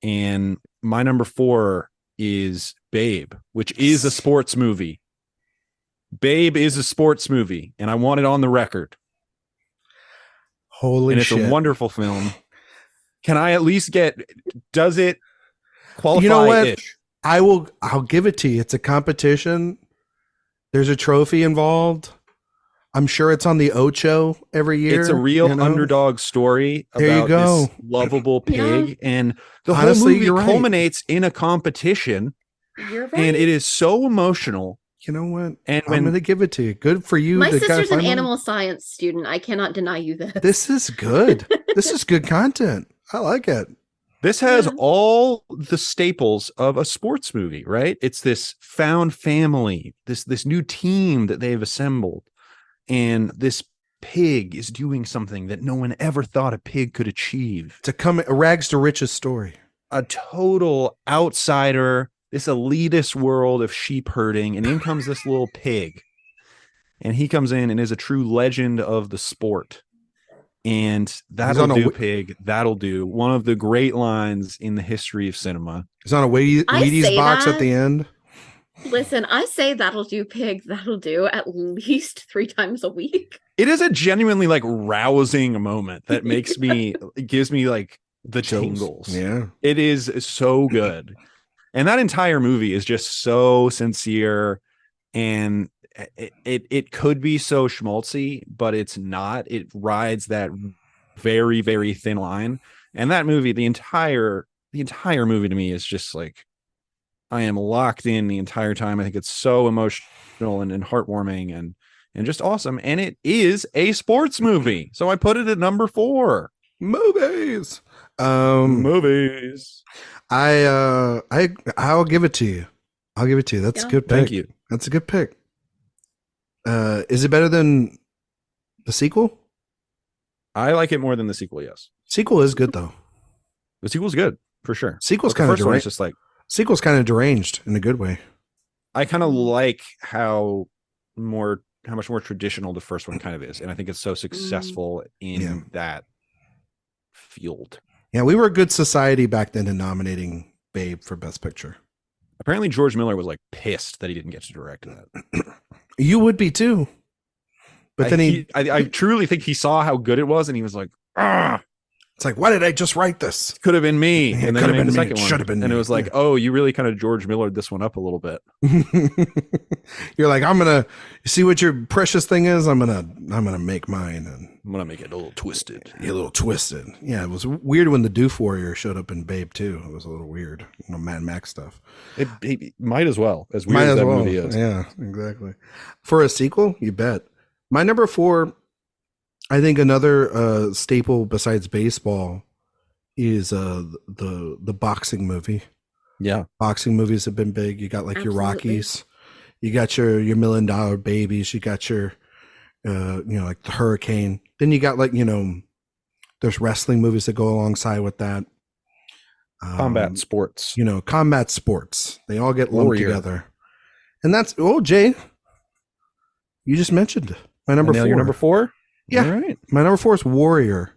And my number 4 is Babe, which is a sports movie. Babe is a sports movie, and I want it on the record. Holy and it's shit. a wonderful film. Can I at least does it qualify? You know what? I'll give it to you. It's a competition. There's a trophy involved. I'm sure it's on the Ocho every year. It's a real underdog story There you about go. this lovable pig. Yeah. And the Honestly, whole movie you're right. culminates in a competition. You're right. And it is so emotional. You know what? And I'm going to give it to you. Good for you. My to sister's an find animal science student. I cannot deny you this. This is good. This is good content. I like it. This has Yeah. all the staples of a sports movie, right? It's this found family, this new team that they've assembled. And this pig is doing something that no one ever thought a pig could achieve. It's a rags to riches story. A total outsider, this elitist world of sheep herding, and in comes this little pig. And he comes in and is a true legend of the sport. And that'll do, pig. That'll do. One of the great lines in the history of cinema. It's on a Wheaties box at the end. Listen, I say that'll do, pig. That'll do at least 3 times a week. It is a genuinely like rousing moment that makes me, it gives me like the tingles. Yeah. It is so good. And that entire movie is just so sincere, and it could be so schmaltzy, but it's not. It rides that very, very thin line. And that movie, the entire movie to me is just like, I am locked in the entire time. I think it's so emotional and Mm. heartwarming and just awesome. And it is a sports movie. So I put it at number 4. Movies. Movies. I'll give it to you. I'll give it to you. That's a good pick. Thank you. That's a good pick. Is it better than the sequel? I like it more than the sequel, yes. Sequel is good though. The sequel's good, for sure. Sequel's But the kind of first one is deranged. just like, Sequel's kind of deranged in a good way. I kind of like how much more traditional the first one kind of is, and I think it's so successful in that field. Yeah, we were a good society back then in nominating Babe for Best Picture. Apparently, George Miller was like pissed that he didn't get to direct that. You would be too. But then I truly think he saw how good it was, and he was like, "Ah, it's like, why did I just write this? Could have been me." Yeah, and then he made the second one. Should have been. And me. It was like, oh, you really kind of George Millered this one up a little bit. You're like, I'm gonna see what your precious thing is. I'm gonna make mine, and I'm gonna make it a little twisted. Yeah, a little twisted. Yeah, it was weird when the Doof Warrior showed up in Babe too. It was a little weird, Mad Max stuff. It might as well, as weird as that movie is. Yeah, exactly. For a sequel, you bet. My number 4, I think another staple besides baseball is the boxing movie. Yeah, boxing movies have been big. You got like Absolutely. your Rockies, you got your $1 Million Babies, you got your like the Hurricane. Then you got like there's wrestling movies that go alongside with that. Combat sports. Combat sports. They all get lumped Warrior. together. And that's Jay. You just mentioned my number 4. Your number 4? Yeah. All right. My number 4 is Warrior.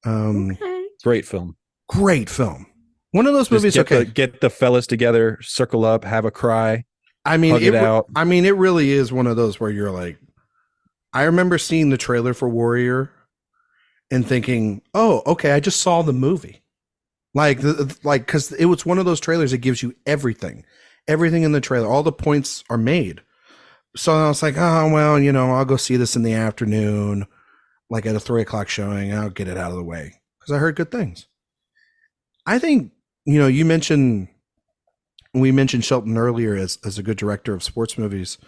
Okay. Great film. Great film. One of those movies. Get the fellas together, circle up, have a cry. I mean, hug it out. I mean, it really is one of those where you're like, I remember seeing the trailer for Warrior and thinking, oh, okay, I just saw the movie. Like, because it was one of those trailers that gives you everything in the trailer. All the points are made. So I was like, oh, well, I'll go see this in the afternoon, like at a 3:00 showing. I'll get it out of the way because I heard good things. I think, we mentioned Shelton earlier as a good director of sports movies.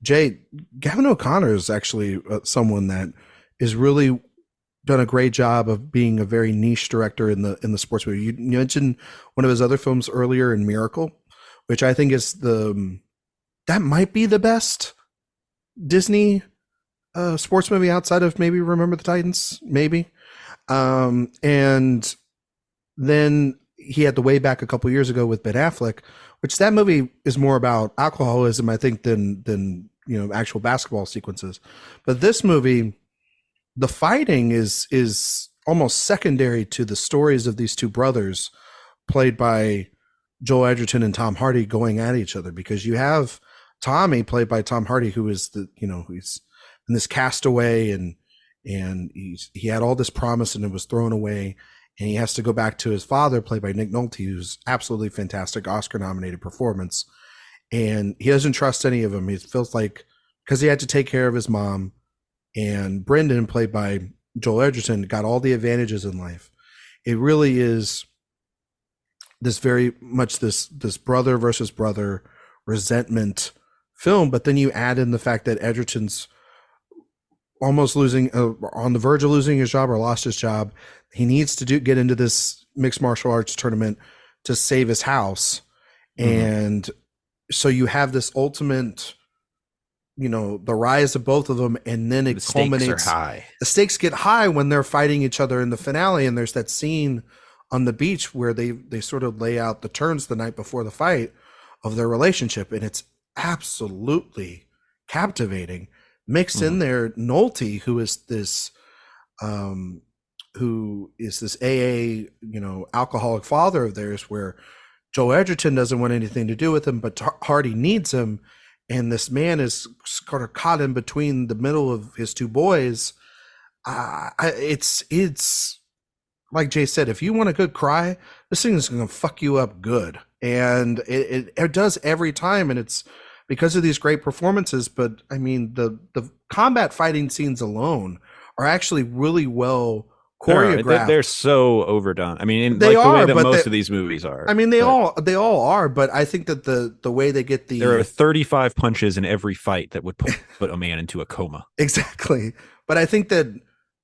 Jay, Gavin O'Connor is actually someone that is really done a great job of being a very niche director in the sports movie. You mentioned one of his other films earlier in Miracle, which I think is that might be the best Disney sports movie outside of maybe Remember the Titans, maybe. And then he had the Way Back a couple years ago with Ben Affleck, which that movie is more about alcoholism, I think, than actual basketball sequences. But this movie, the fighting is almost secondary to the stories of these two brothers, played by Joel Edgerton and Tom Hardy, going at each other, because you have Tommy, played by Tom Hardy, who is he's in this castaway, and he had all this promise and it was thrown away. And he has to go back to his father, played by Nick Nolte, who's absolutely fantastic, Oscar-nominated performance. And he doesn't trust any of them. He feels like, because he had to take care of his mom, and Brendan, played by Joel Edgerton, got all the advantages in life. It really is this very much this brother versus brother resentment film. But then you add in the fact that Edgerton's almost losing, on the verge of losing his job, or lost his job. He needs to get into this mixed martial arts tournament to save his house. Mm-hmm. And so you have this ultimate, the rise of both of them. And then it culminates. Stakes are high. The stakes get high when they're fighting each other in the finale. And there's that scene on the beach where they sort of lay out the turns the night before the fight of their relationship. And it's absolutely captivating. Mixed in there, Nolte, who is this AA, alcoholic father of theirs, where Joel Edgerton doesn't want anything to do with him, but Hardy needs him. And this man is sort of caught in between the middle of his two boys. It's like Jay said, if you want a good cry, this thing is going to fuck you up good. And it does every time. And it's because of these great performances. But I mean, the combat fighting scenes alone are actually really well choreographed. They're so overdone. I mean, they like are, the way that most of these movies are. I mean, they all are. But I think that the way they get there are 35 punches in every fight that would put a man into a coma. Exactly. But I think that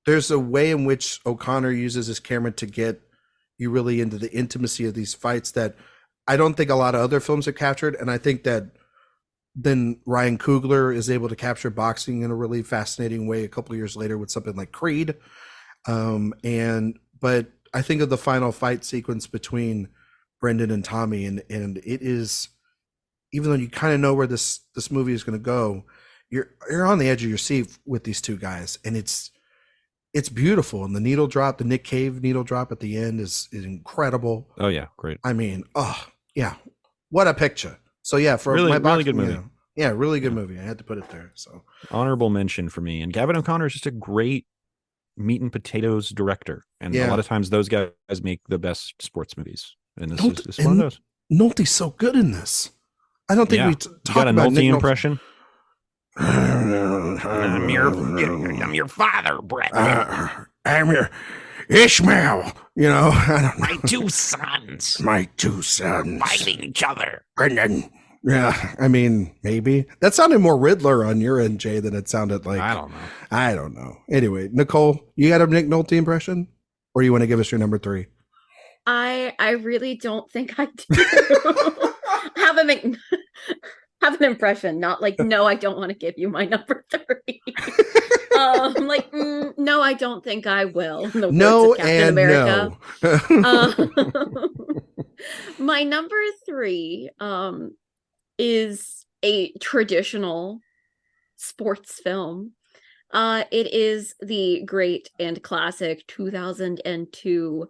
there's a way in which O'Connor uses his camera to get you really into the intimacy of these fights that I don't think a lot of other films have captured. And I think that then Ryan Coogler is able to capture boxing in a really fascinating way a couple of years later with something like Creed. But I think of the final fight sequence between Brendan and Tommy, and it is even though you kind of know where this movie is going to go, you're on the edge of your seat with these two guys, and it's beautiful. And the needle drop, the Nick Cave needle drop at the end is incredible. Oh yeah, great. I mean, oh yeah, what a picture. So yeah, for really, my box, really good movie. Yeah, really good movie. I had to put it there. So honorable mention for me. And Gavin O'Connor is just a great meat and potatoes director, and a lot of times those guys make the best sports movies. And this is one of those. Nolte's so good in this. I don't think we talk got a about Nolte impression. I'm your father, Brett. I'm your Ishmael. You know, my two sons fighting each other. Brendan. Yeah, I mean, maybe that sounded more Riddler on your end, Jay, than it sounded like. I don't know. Anyway, Nicole, you got a Nick Nolte impression, or you want to give us your number 3? I really don't think I do. have an impression, not like, no, I don't want to give you my number 3. No, I don't think I will. No, and America. No. My number 3 is a traditional sports film. It is the great and classic 2002.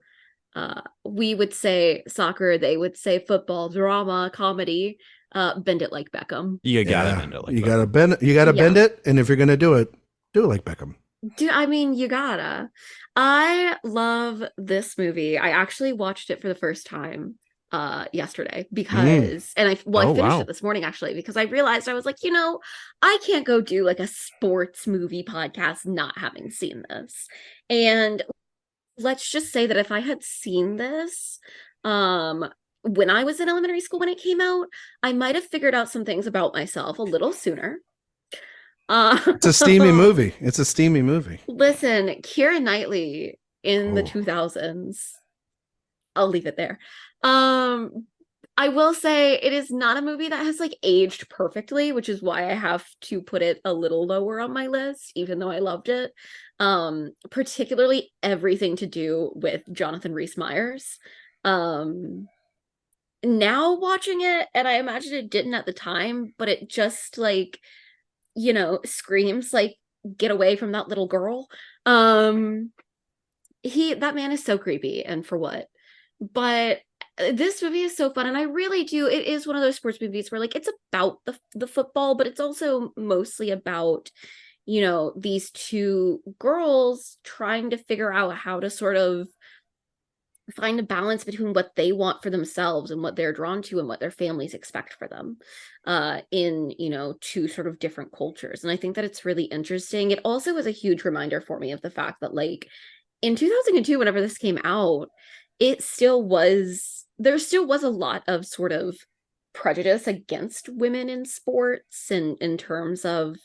We would say soccer, they would say football, drama, comedy. Bend It Like Beckham. You gotta bend it like you Beckham. Gotta bend. You gotta bend it, and if you're gonna do it like Beckham. You gotta. I love this movie. I actually watched it for the first time yesterday because I finished it this morning actually because I realized I was like, I can't go do like a sports movie podcast not having seen this. And let's just say that if I had seen this when I was in elementary school when it came out, I might have figured out some things about myself a little sooner. It's a steamy movie. Listen, Keira Knightley in the 2000s. I'll leave it there. I will say it is not a movie that has like aged perfectly, which is why I have to put it a little lower on my list, even though I loved it. Particularly everything to do with Jonathan Rhys-Meyers. Now watching it, and I imagine it didn't at the time, but it just like, screams like, get away from that little girl. That man is so creepy, and for what? But this movie is so fun, and I really do. It is one of those sports movies where like it's about the football, but it's also mostly about, these two girls trying to figure out how to sort of find a balance between what they want for themselves and what they're drawn to and what their families expect for them in, two sort of different cultures. And I think that it's really interesting. It also was a huge reminder for me of the fact that like in 2002, whenever this came out, there still was a lot of sort of prejudice against women in sports and in terms of,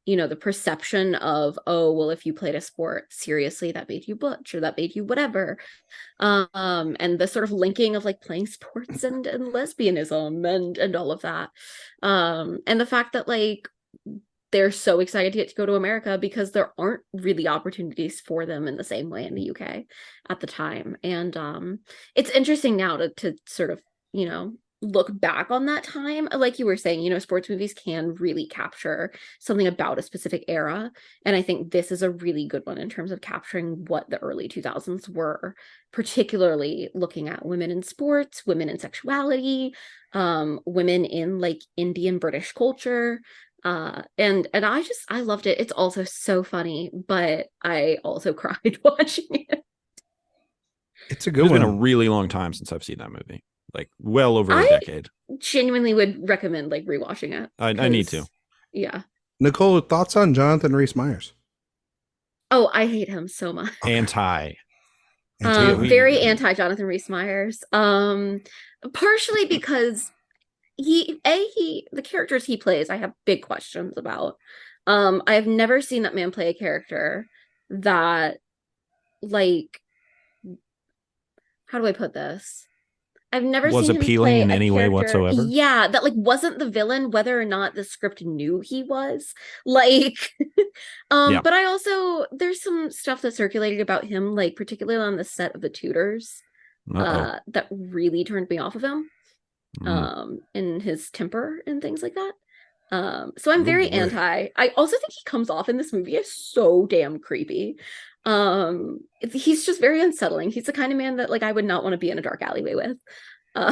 the perception of, oh, well, if you played a sport seriously, that made you butch or that made you whatever. And the sort of linking of like playing sports and lesbianism and all of that. And the fact that like they're so excited to get to go to America because there aren't really opportunities for them in the same way in the UK at the time. And it's interesting now to sort of, look back on that time. Like you were saying, sports movies can really capture something about a specific era. And I think this is a really good one in terms of capturing what the early 2000s were, particularly looking at women in sports, women in sexuality, women in like Indian British culture. And I loved it. It's also so funny, but I also cried watching it. It's a good one. It's been a really long time since I've seen that movie. Like well over a decade. Genuinely would recommend like rewatching it. I need to. Yeah. Nicole, thoughts on Jonathan Rhys-Meyers? Oh, I hate him so much. Anti. Very anti Jonathan Rhys-Meyers. Partially because the characters he plays, I have big questions about. I have never seen that man play a character that like, how do I put this? I've never was seen him appealing play in a any way character- whatsoever. Yeah, that like wasn't the villain, whether or not the script knew he was. Like, but I also there's some stuff that circulated about him, like particularly on the set of The Tudors, that really turned me off of him. in his temper and things like that. So I'm very anti. I also think he comes off in this movie as so damn creepy. He's just very unsettling. He's the kind of man that like I would not want to be in a dark alleyway with. All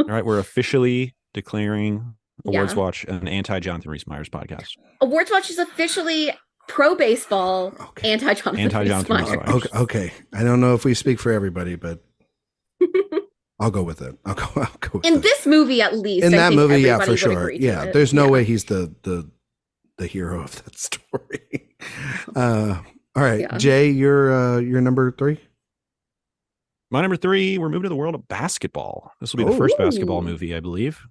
right, we're officially declaring Awards Watch an anti-Jonathan Rhys Meyers podcast. Awards Watch is officially pro baseball, anti-Jonathan Rhys Meyers. Okay. I don't know if we speak for everybody, but I'll go with it. I'll go with in this movie, at least. In that movie, yeah, for sure. Yeah, there's no way he's the hero of that story. All right, Jay, you're number 3. My number 3. We're moving to the world of basketball. This will be the first basketball movie, I believe,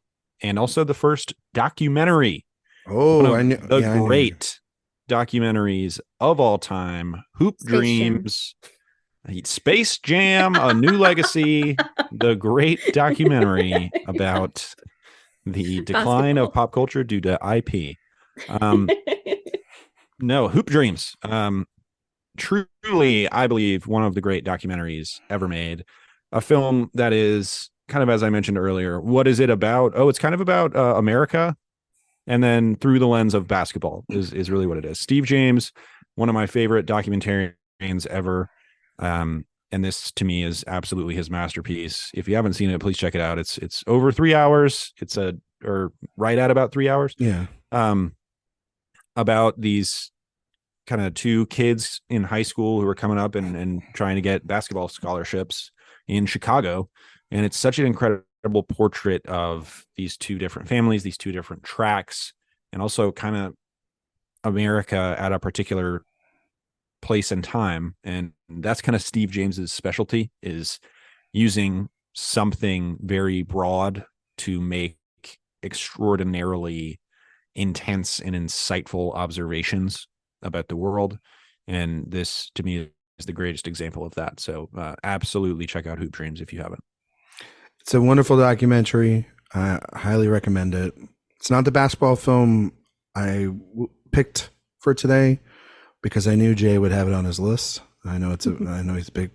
and also the first documentary. The great documentaries of all time: Hoop Dreams. Space Jam, A New Legacy, the great documentary about the decline of pop culture due to IP. No, Hoop Dreams. Truly, I believe, one of the great documentaries ever made. A film that is kind of, as I mentioned earlier, what is it about? Oh, it's kind of about America. And then through the lens of basketball is really what it is. Steve James, one of my favorite documentarians ever. And this to me is absolutely his masterpiece. If you haven't seen it, please check it out. It's over 3 hours. Or right at about 3 hours. Yeah. About these kind of 2 kids in high school who are coming up and trying to get basketball scholarships in Chicago. And it's such an incredible portrait of these 2 different families, these 2 different tracks, and also kind of America at a particular place and time. And that's kind of Steve James's specialty, is using something very broad to make extraordinarily intense and insightful observations about the world. And this to me is the greatest example of that. So absolutely check out Hoop Dreams if you haven't. It's a wonderful documentary. I highly recommend it. It's not the basketball film I picked for today, because I knew Jay would have it on his list. I know I know he's a big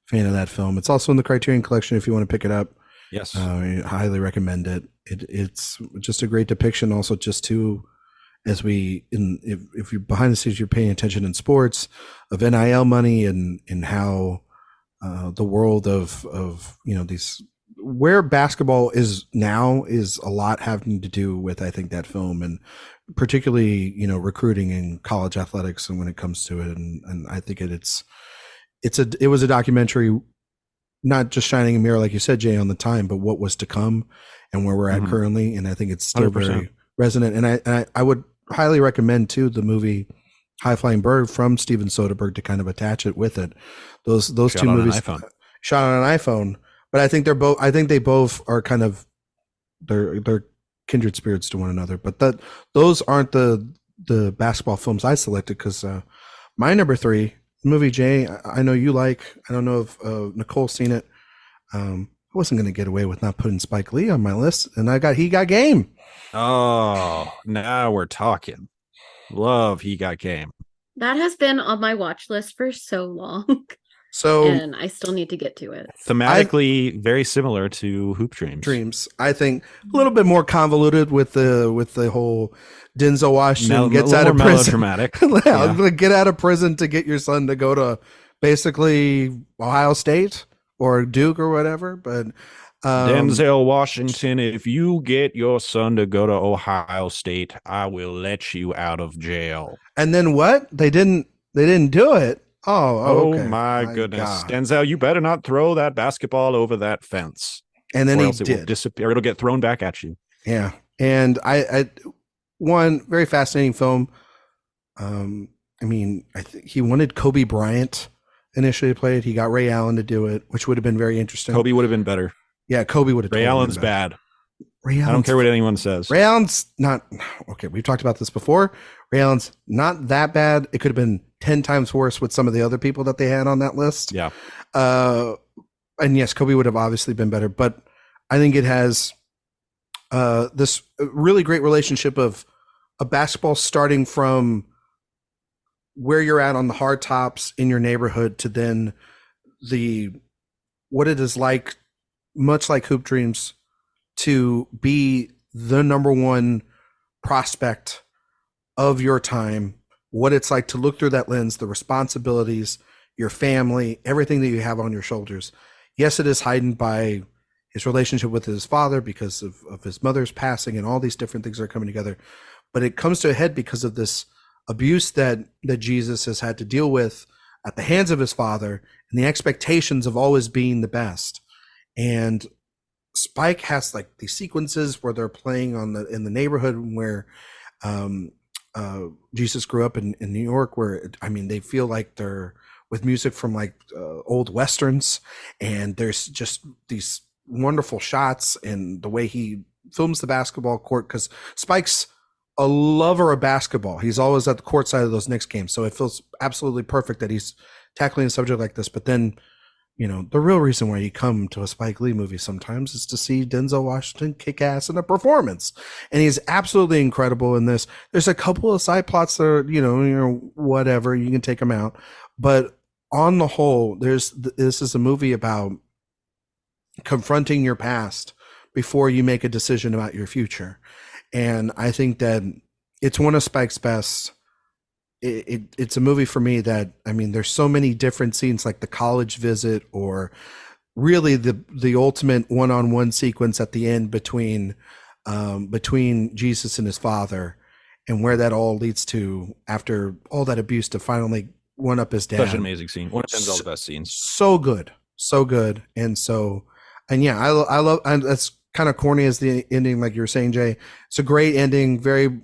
fan of that film. It's also in the Criterion Collection if you want to pick it up. Yes, I highly recommend it. It's just a great depiction. Also, just to if you're behind the scenes, you're paying attention in sports, of NIL money and how the world of these, where basketball is now, is a lot having to do with, I think, that film, and particularly recruiting in college athletics and when it comes to it. And I think it was a documentary, not just shining a mirror, like you said, Jay, on the time, but what was to come and where we're at currently. And I think it's still 100%. Very resonant. And I would highly recommend too the movie High Flying Bird from Steven Soderbergh to kind of attach it with it. Those 2 movies shot on an iPhone, but I think they both are kind of they're kindred spirits to one another. But those aren't the basketball films I selected, because my number 3 movie, Jay, I know you like. I don't know if Nicole's seen it. I wasn't going to get away with not putting Spike Lee on my list, and He Got Game. Oh, now we're talking. Love He Got Game. That has been on my watch list for so long. And I still need to get to it. Thematically very similar to Hoop Dreams. I think a little bit more convoluted with the whole Denzel Washington gets out of prison. Get out of prison to get your son to go to basically Ohio State or Duke or whatever. But Denzel Washington, if you get your son to go to Ohio State, I will let you out of jail. And then what? They didn't do it. Oh, okay. My goodness. God. Denzel, you better not throw that basketball over that fence. And then he did. It will disappear. It'll get thrown back at you. Yeah. And I one very fascinating film. I think he wanted Kobe Bryant initially to play it. He got Ray Allen to do it, which would have been very interesting. Kobe would have been better. Yeah, Kobe would have. Ray Allen's bad. I don't care what anyone says. Ray Allen's not okay. We've talked about this before. Ray Allen's not that bad. It could have been 10 times worse with some of the other people that they had on that list. Yeah. And yes, Kobe would have obviously been better, but I think it has this really great relationship of a basketball starting from where you're at on the hard tops in your neighborhood to then what it is like, much like Hoop Dreams, to be the number one prospect of your time, what it's like to look through that lens, the responsibilities, your family, everything that you have on your shoulders. Yes, it is heightened by his relationship with his father because of his mother's passing and all these different things are coming together. But it comes to a head because of this abuse that Jesus has had to deal with at the hands of his father and the expectations of always being the best. And Spike has like these sequences where they're playing in the neighborhood where Jesus grew up in New York, where they feel like they're with music from like old westerns, and there's just these wonderful shots and the way he films the basketball court, because Spike's a lover of basketball. He's always at the court side of those Knicks games, so it feels absolutely perfect that he's tackling a subject like this. But then, the real reason why you come to a Spike Lee movie sometimes is to see Denzel Washington kick ass in a performance. And he's absolutely incredible in this. There's a couple of side plots that are, whatever, you can take them out. But on the whole, this is a movie about confronting your past before you make a decision about your future. And I think that it's one of Spike's best. It's a movie for me that, there's so many different scenes, like the college visit, or really the ultimate one-on-one sequence at the end between Jesus and his father, and where that all leads to after all that abuse to finally one up his dad. Such an amazing scene. One of Denzel's best scenes. So good. And yeah, I love, and that's kind of corny as the ending, like you were saying, Jay. It's a great ending, very,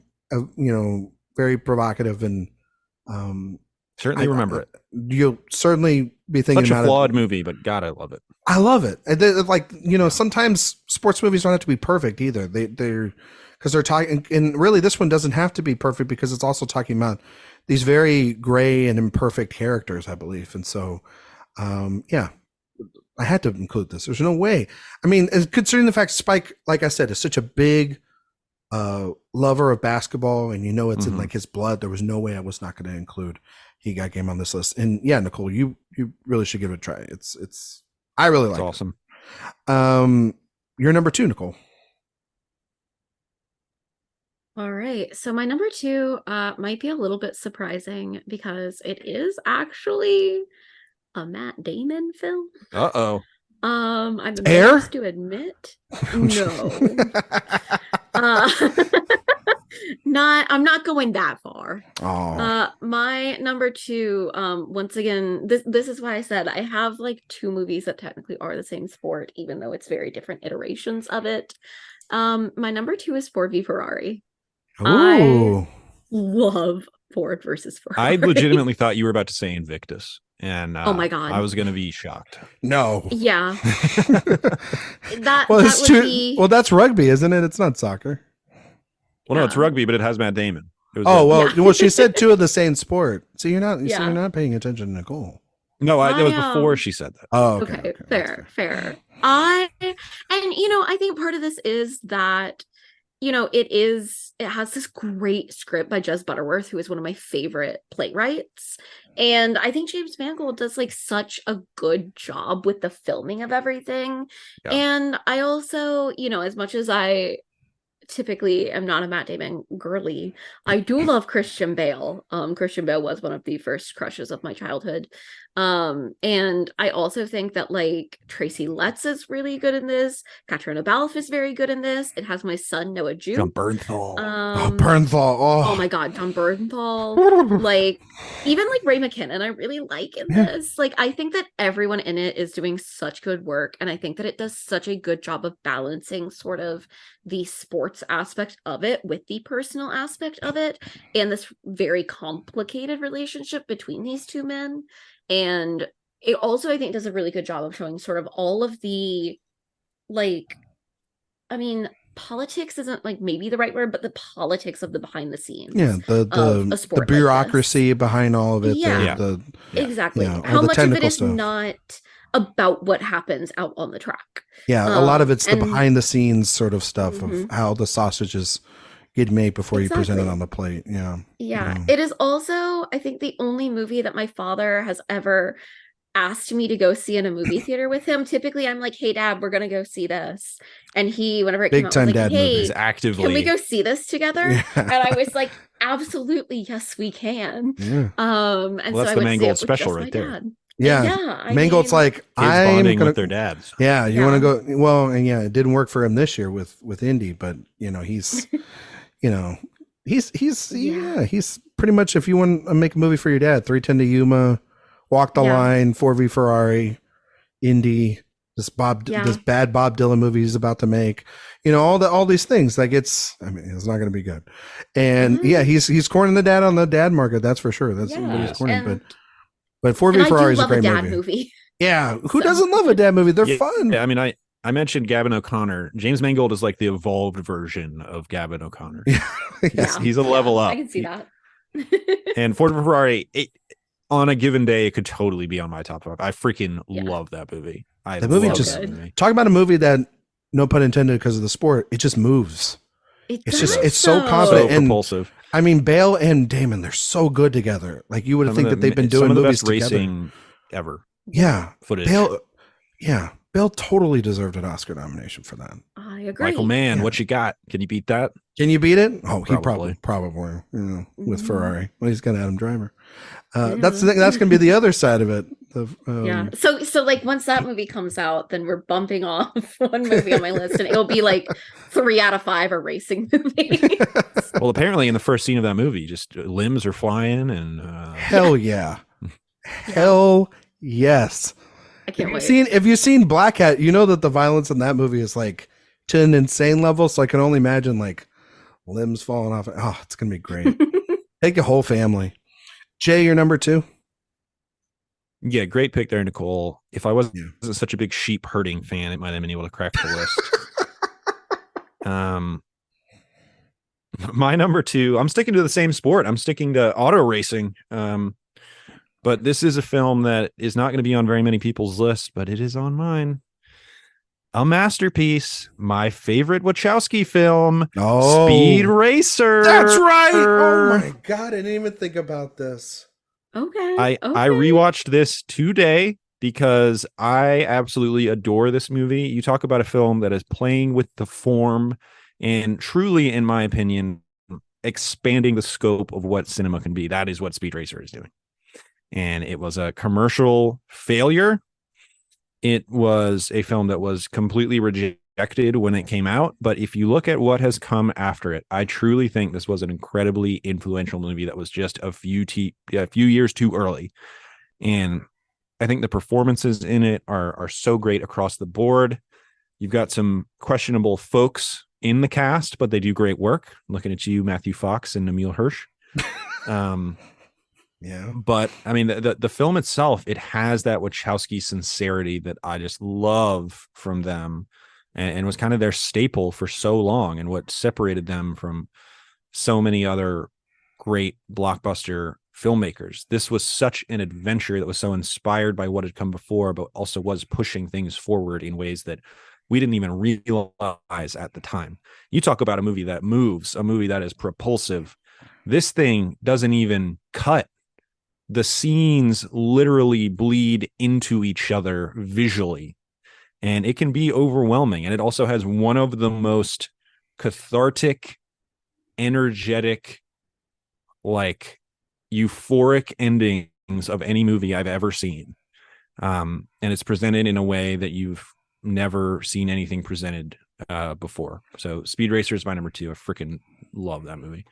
very provocative, and certainly remember it. You'll certainly be thinking about it. Such a flawed movie, but God, I love it. I love it. Sometimes sports movies don't have to be perfect either. They're because they're talking, and really this one doesn't have to be perfect because it's also talking about these very gray and imperfect characters, I believe. And so, yeah, I had to include this. There's no way. Considering the fact Spike, like I said, is such a big lover of basketball, and it's in like his blood, there was no way I was not going to include He Got Game on this list. And yeah, Nicole, you really should give it a try. I really like it. Awesome. You're number 2, Nicole. All right. So my number 2 might be a little bit surprising because it is actually a Matt Damon film. Uh-oh. I'm Air? embarrassed to admit. No. I'm not going that far. Oh. My number 2, once again, this is why I said I have like 2 movies that technically are the same sport, even though it's very different iterations of it. My number 2 is Ford v Ferrari. Ooh. I love Ford versus Ferrari. I legitimately thought you were about to say Invictus. And oh my God, I was going to be shocked. No. Yeah. Well, that's rugby, isn't it? It's not soccer. Well, no, it's rugby, but it has Matt Damon. Well, she said 2 of the same sport. So you're not paying attention to Nicole. No, that was before she said that. Oh, okay. Fair. I think part of this is that it has this great script by Jez Butterworth, who is one of my favorite playwrights. And I think James Mangold does like such a good job with the filming of everything. Yeah. And I also, as much as I typically am not a Matt Damon girly, I do love Christian Bale. Christian Bale was one of the first crushes of my childhood. And I also think that like Tracy Letts is really good in this. Katrina Balfe is very good in this. It has my son Noah Jupe. John Bernthal. Bernthal. Oh my God, John Bernthal. Like even like Ray McKinnon, I really like in this. Like I think that everyone in it is doing such good work, and I think that it does such a good job of balancing sort of the sports aspect of it with the personal aspect of it, and this very complicated relationship between these two men. And it also, I think, does a really good job of showing sort of all of the, like, politics isn't like maybe the right word, but the politics of the behind the scenes. Yeah, the bureaucracy like behind all of it. Yeah, exactly. How much of it is not about what happens out on the track. Yeah, a lot of it's the behind the scenes sort of stuff of how the sausages get made before you present it on the plate. Yeah. It is also, I think, the only movie that my father has ever asked me to go see in a movie theater with him, typically I'm like, hey dad, we're gonna go see this. And he, whenever it Big came out, time was like, dad movie. hey, He's actively. can we go see this together? Yeah. And I was like, absolutely, yes, we can. Yeah. And Well, so that's I the went to see Mangold it with special just right my there. dad. Yeah. I Mangold's mean, like, Kids I'm bonding gonna with their dads. Yeah, you Yeah. want to go? Well, and yeah, it didn't work for him this year with Indy, but you know he's, you know, he's pretty much, if you want to make a movie for your dad, 310 to Yuma, Walk the Yeah. Line, 4v Ferrari, Indy, this bad Bob Dylan movie he's about to make, you know, all these things. Like it's not going to be good, and yeah, he's cornering the dad on the dad market. That's for sure. That's what he's cornering. But 4v Ferrari is a great movie. Yeah, who doesn't love a dad movie? They're fun. Yeah, I mean, I mentioned Gavin O'Connor. James Mangold is like the evolved version of Gavin O'Connor. He's a level up. I can see that. And Ford v Ferrari, on a given day, it could totally be on my top 5. I freaking love that movie. The movie just talk about a movie that, no pun intended, because of the sport, it just moves. It's so confident and propulsive. I mean, Bale and Damon, they're so good together. Like you would think that they've been doing some of the movies best together. racing ever. Yeah, footage. Bale totally deserved an Oscar nomination for that. I agree. Michael Mann, what you got? Can you beat that? Can you beat it? Oh, Probably. he probably you know, with Ferrari. Well, he's got Adam Driver. That's going to be the other side of it. So like once that movie comes out, then we're bumping off one movie on my list, and it'll be like 3 out of 5 are racing movies. Well, apparently in the first scene of that movie, just limbs are flying and hell yeah. Hell yes. I can't wait. If you've seen Black Hat, you know that the violence in that movie is like to an insane level. So I can only imagine like limbs falling off. Oh, it's gonna be great. Take your whole family. Jay, your number 2. Yeah, great pick there, Nicole. If I wasn't such a big sheep herding fan, it might have been able to crack the list. My number 2, I'm sticking to the same sport. I'm sticking to auto racing. But this is a film that is not going to be on very many people's lists, but it is on mine. A masterpiece, my favorite Wachowski film, Speed Racer. That's right. Oh my God, I didn't even think about this. Okay. I rewatched this today because I absolutely adore this movie. You talk about a film that is playing with the form and truly, in my opinion, expanding the scope of what cinema can be. That is what Speed Racer is doing. And it was a commercial failure. It was a film that was completely rejected when it came out. But if you look at what has come after it, I truly think this was an incredibly influential movie that was just a few years too early. And I think the performances in it are so great across the board. You've got some questionable folks in the cast, but they do great work. I'm looking at you, Matthew Fox and Emile Hirsch. Yeah, but I mean, the film itself, it has that Wachowski sincerity that I just love from them, and was kind of their staple for so long, and what separated them from so many other great blockbuster filmmakers. This was such an adventure that was so inspired by what had come before, but also was pushing things forward in ways that we didn't even realize at the time. You talk about a movie that moves, a movie that is propulsive. This thing doesn't even cut. The scenes literally bleed into each other visually, and it can be overwhelming. And it also has one of the most cathartic, energetic, like euphoric endings of any movie I've ever seen. And it's presented in a way that you've never seen anything presented before. So Speed Racer is my number 2. I freaking love that movie.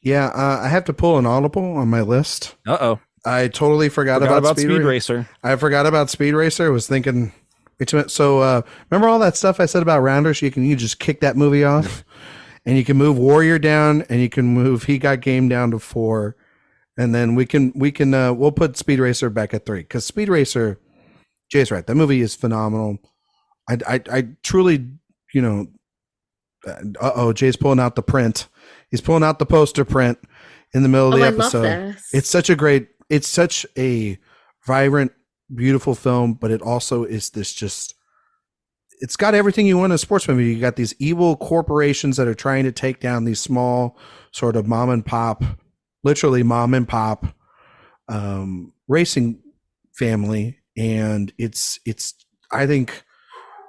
Yeah, I have to pull an audible on my list. Uh-oh. I totally forgot about Speed Racer. I forgot about Speed Racer. I was thinking, so remember all that stuff I said about Rounders? You just kick that movie off, and you can move Warrior down, and you can move He Got Game down to 4, and then we'll put Speed Racer back at 3, because Speed Racer, Jay's right, that movie is phenomenal. I truly, Jay's pulling out the print. He's pulling out the poster print in the middle of the episode. I love this. It's such a vibrant, beautiful film, but it also is it's got everything you want in a sports movie. You got these evil corporations that are trying to take down these small sort of literally mom and pop racing family And it's I think,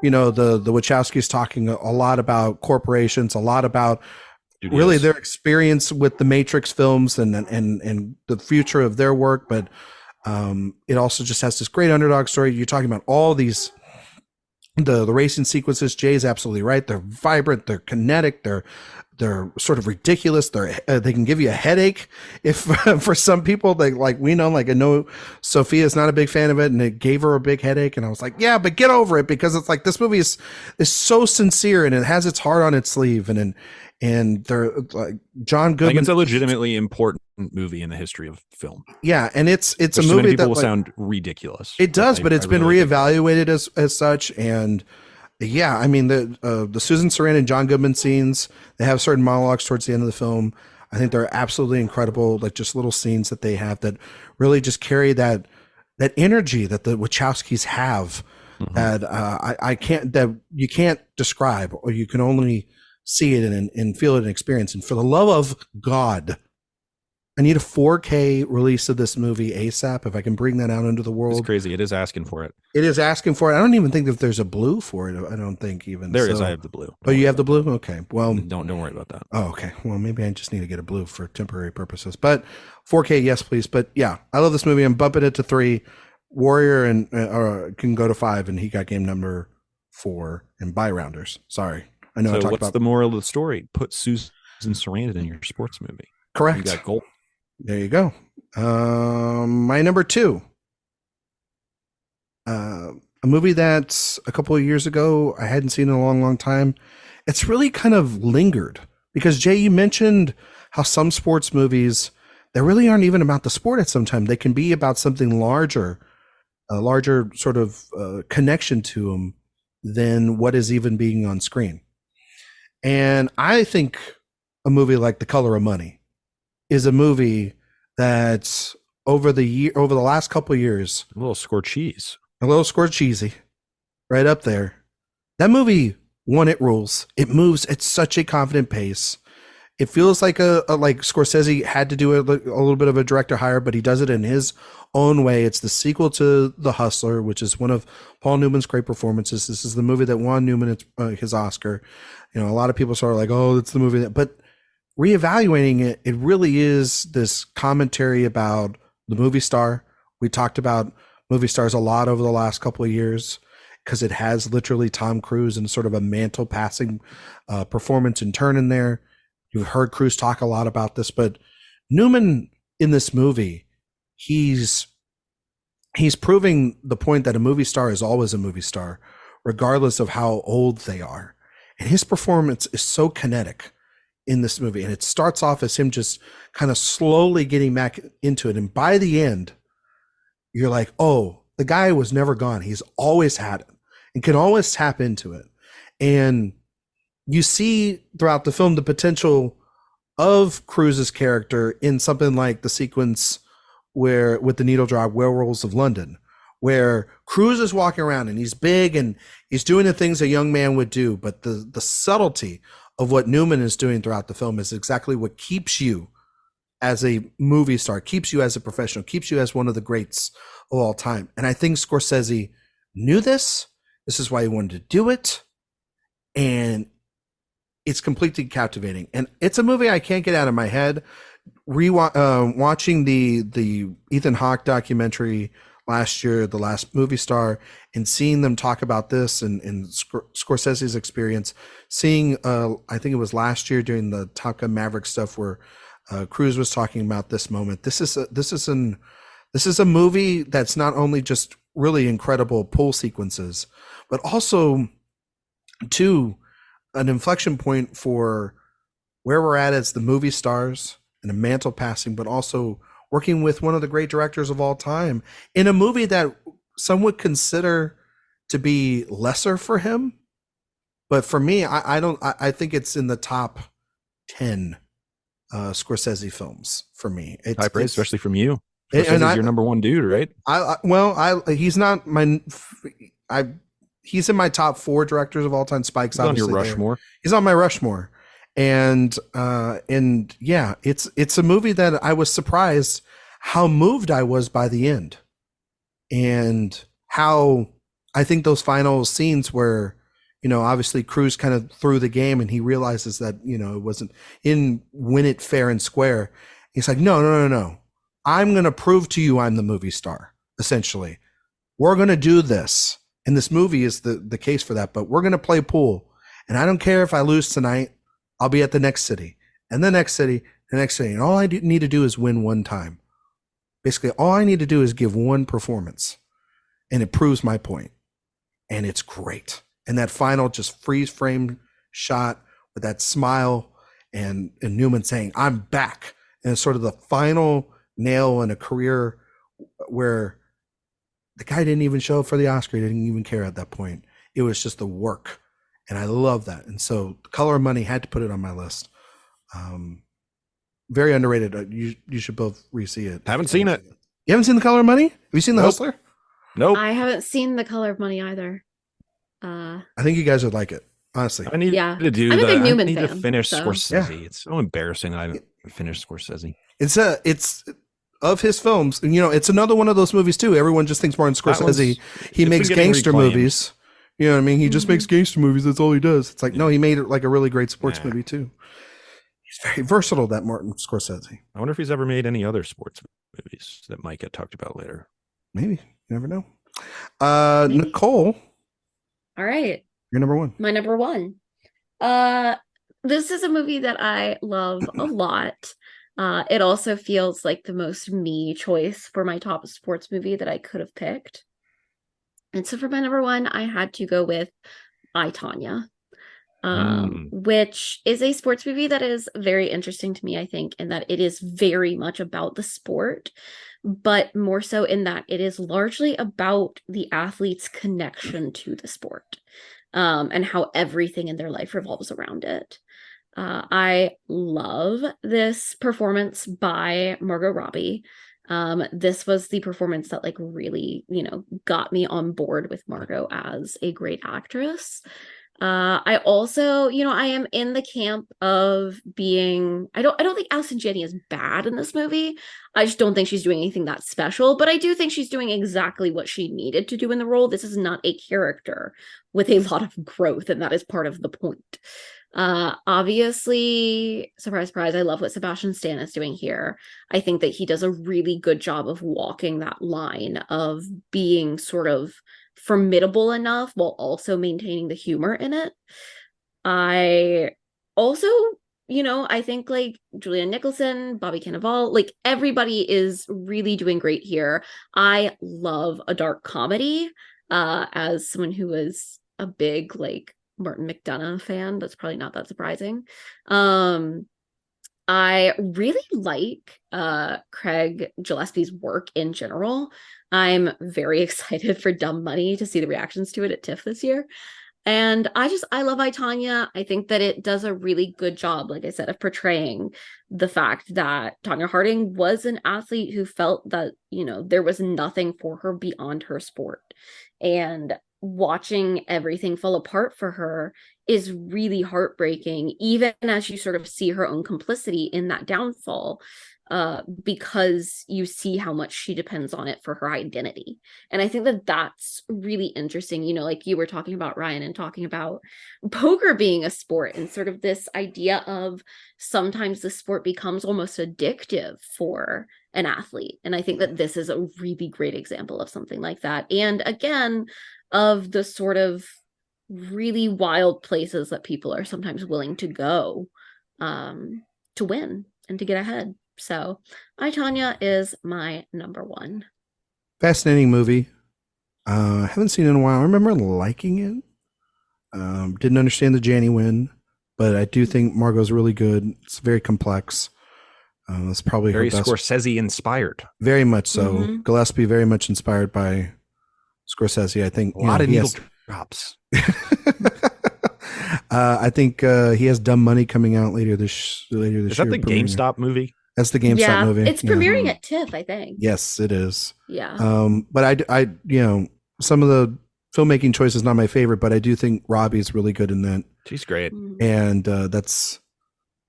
you know, the Wachowskis talking a lot about corporations, a lot about really their experience with the Matrix films and the future of their work, but it also just has this great underdog story. You're talking about all these the racing sequences. Jay's absolutely right. They're vibrant, they're kinetic, they're sort of ridiculous. They can give you a headache if for some people. They like, we know, like, I know Sophia's not a big fan of it, and it gave her a big headache. And I was like, yeah, but get over it, because it's like, this movie is so sincere, and it has its heart on its sleeve, and they're like John Goodman. Like, it's a legitimately important movie in the history of film. Yeah, and it's a movie so many people that will like, sound ridiculous. It does, but it's been really reevaluated as such. And yeah, I mean, the Susan Sarandon and John Goodman scenes, they have certain monologues towards the end of the film. I think they're absolutely incredible, like just little scenes that they have that really just carry that energy that the Wachowskis have, that that you can't describe, or you can only see it and feel it and experience. And for the love of God, I need a 4K release of this movie ASAP, if I can bring that out into the world. It's crazy. It is asking for it. It is asking for it. I don't even think that there's a blue for it. I don't think even. There is. I have the blue. Oh, you have the blue? Okay. Well, don't worry about that. Oh, okay. Well, maybe I just need to get a blue for temporary purposes. But 4K, yes, please. But yeah, I love this movie. I'm bumping it to 3. Warrior and can go to 5, and he got game number 4 and by rounders. Sorry. I know. So what's the moral of the story? Put Susan Sarandon in your sports movie. Correct. You got gold. There you go. My number 2. A movie that a couple of years ago I hadn't seen in a long, long time. It's really kind of lingered, because Jay, you mentioned how some sports movies, they really aren't even about the sport at some time. They can be about something larger, a larger sort of connection to them than what is even being on screen. And I think a movie like The Color of Money is a movie that's over the last couple of years, a little score cheesy, right up there. That movie, one, it rules. It moves at such a confident pace. It feels like like Scorsese had to do a little bit of a director hire, but he does it in his own way. It's the sequel to The Hustler, which is one of Paul Newman's great performances. This is the movie that won Newman his Oscar. You know, a lot of people sort of like, oh, it's the movie that, but reevaluating it, it really is this commentary about the movie star. We talked about movie stars a lot over the last couple of years, because it has literally Tom Cruise and sort of a mantle passing performance and turn in there. You've heard Cruise talk a lot about this, but Newman in this movie, he's proving the point that a movie star is always a movie star, regardless of how old they are. And his performance is so kinetic in this movie. And it starts off as him just kind of slowly getting back into it. And by the end, you're like, oh, the guy was never gone. He's always had it and can always tap into it. And you see throughout the film the potential of Cruise's character in something like the sequence where with the needle drop Werewolves of London, where Cruise is walking around and he's big and he's doing the things a young man would do, but the subtlety of what Newman is doing throughout the film is exactly what keeps you as a movie star, keeps you as a professional, keeps you as one of the greats of all time. And I think Scorsese knew this. This is why he wanted to do it. And it's completely captivating. And it's a movie I can't get out of my head. Watching the Ethan Hawke documentary last year, The Last Movie Star, and seeing them talk about this and Scorsese's experience, seeing I think it was last year during the Top Gun Maverick stuff where Cruise was talking about this moment. This is a movie that's not only just really incredible pull sequences, but also too an inflection point for where we're at as the movie stars and a mantle passing, but also working with one of the great directors of all time in a movie that some would consider to be lesser for him. But for me, I think it's in the top 10 Scorsese films for me. It's high praise, especially from you. Scorsese's your number one dude, right? He's not he's in my top 4 directors of all time. Spike's on your obviously Rushmore. He's on my Rushmore. And yeah, it's a movie that I was surprised how moved I was by the end. And how I think those final scenes where, obviously Cruz kind of threw the game and he realizes that, it wasn't in win it fair and square. He's like, no. I'm going to prove to you I'm the movie star, essentially. We're going to do this. And this movie is the case for that, but we're going to play pool. And I don't care if I lose tonight, I'll be at the next city and the next city, the next city. And all I need to do is win one time. Basically, all I need to do is give one performance and it proves my point. And it's great. And that final just freeze frame shot with that smile and Newman saying, I'm back. And it's sort of the final nail in a career where the guy didn't even show up for the Oscar. He didn't even care at that point. It was just the work. And I love that. And so The Color of Money, had to put it on my list. Very underrated. You should both re-see it. Haven't seen it. You haven't seen The Color of Money? Have you seen The Nope. Hustler? Nope. I haven't seen The Color of Money either. I think you guys would like it, honestly. I need Yeah. to do I'm a big I Newman need to fan, finish so. Scorsese. Yeah. It's so embarrassing that I haven't finished Scorsese. It's of his films. And, it's another one of those movies too. Everyone just thinks Martin Scorsese. He it's makes been getting gangster reclaimed. movies. You know what I mean? He just makes gangster movies. That's all he does. It's like, no, he made it like a really great sports Yeah. movie too. He's very versatile, that Martin Scorsese. I wonder if he's ever made any other sports movies that might get talked about later. Maybe. You never know. Maybe. Nicole, All right. you're number one. My number one. This is a movie that I love a lot. It also feels like the most me choice for my top sports movie that I could have picked. And so for my number one, I had to go with I, Tonya, which is a sports movie that is very interesting to me, I think, in that it is very much about the sport, but more so in that it is largely about the athlete's connection to the sport, and how everything in their life revolves around it. I love this performance by Margot Robbie. This was the performance that really, got me on board with Margot as a great actress. I also, I am in the camp of being, I don't think Allison Janney is bad in this movie. I just don't think she's doing anything that special, but I do think she's doing exactly what she needed to do in the role. This is not a character with a lot of growth, and that is part of the point. Obviously, surprise, surprise, I love what Sebastian Stan is doing here. I think that he does a really good job of walking that line of being sort of formidable enough while also maintaining the humor in it. I also, I think Julianne Nicholson, Bobby Cannavale, everybody is really doing great here. I love a dark comedy, as someone who was a big Martin McDonagh fan. That's probably not that surprising. I really like Craig Gillespie's work in general. I'm very excited for Dumb Money to see the reactions to it at TIFF this year. And I love I, Tonya. I think that it does a really good job, like I said, of portraying the fact that Tonya Harding was an athlete who felt that, there was nothing for her beyond her sport. And watching everything fall apart for her is really heartbreaking, even as you sort of see her own complicity in that downfall, because you see how much she depends on it for her identity. And I think that that's really interesting, like you were talking about, Ryan, and talking about poker being a sport and sort of this idea of sometimes the sport becomes almost addictive for an athlete. And I think that this is a really great example of something like that. And again, of the sort of really wild places that people are sometimes willing to go to win and to get ahead. So I, Tonya is my number one. Fascinating movie. Haven't seen it in a while. I remember liking it. Didn't understand the Janney win, but I do think Margot's really good. It's very complex. It's probably Very her best. Scorsese inspired. Very much so. Mhm. Gillespie very much inspired by Scorsese. I think A lot of he needle has- drops. I think he has Dumb Money coming out later this Is year. that the premiering. GameStop movie? That's the GameStop movie. It's premiering at TIFF, I think. Yes, it is. Yeah. But I, some of the filmmaking choices not my favorite, but I do think Robbie's really good in that, She's great. Mhm. and that's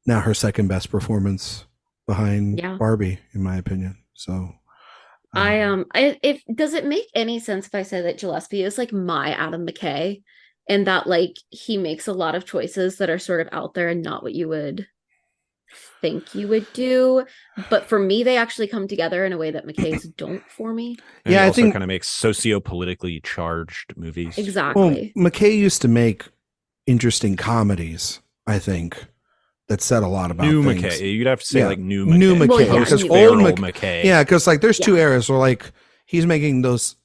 now her second best performance behind Yeah. Barbie, in my opinion. So, If does it make any sense if I say that Gillespie is like my Adam McKay, and that like he makes a lot of choices that are sort of out there and not what you would think you would do, but for me they actually come together in a way that McKay's don't for me. And Yeah, he I also think kind of makes socio-politically charged movies. well, Exactly. McKay used to make interesting comedies, I think, that said a lot about New things. McKay. You'd have to say Yeah. like new McKay. New McKay. Well, yeah, because new old Feral McKay. Yeah, because like there's two Yeah. eras where like he's making those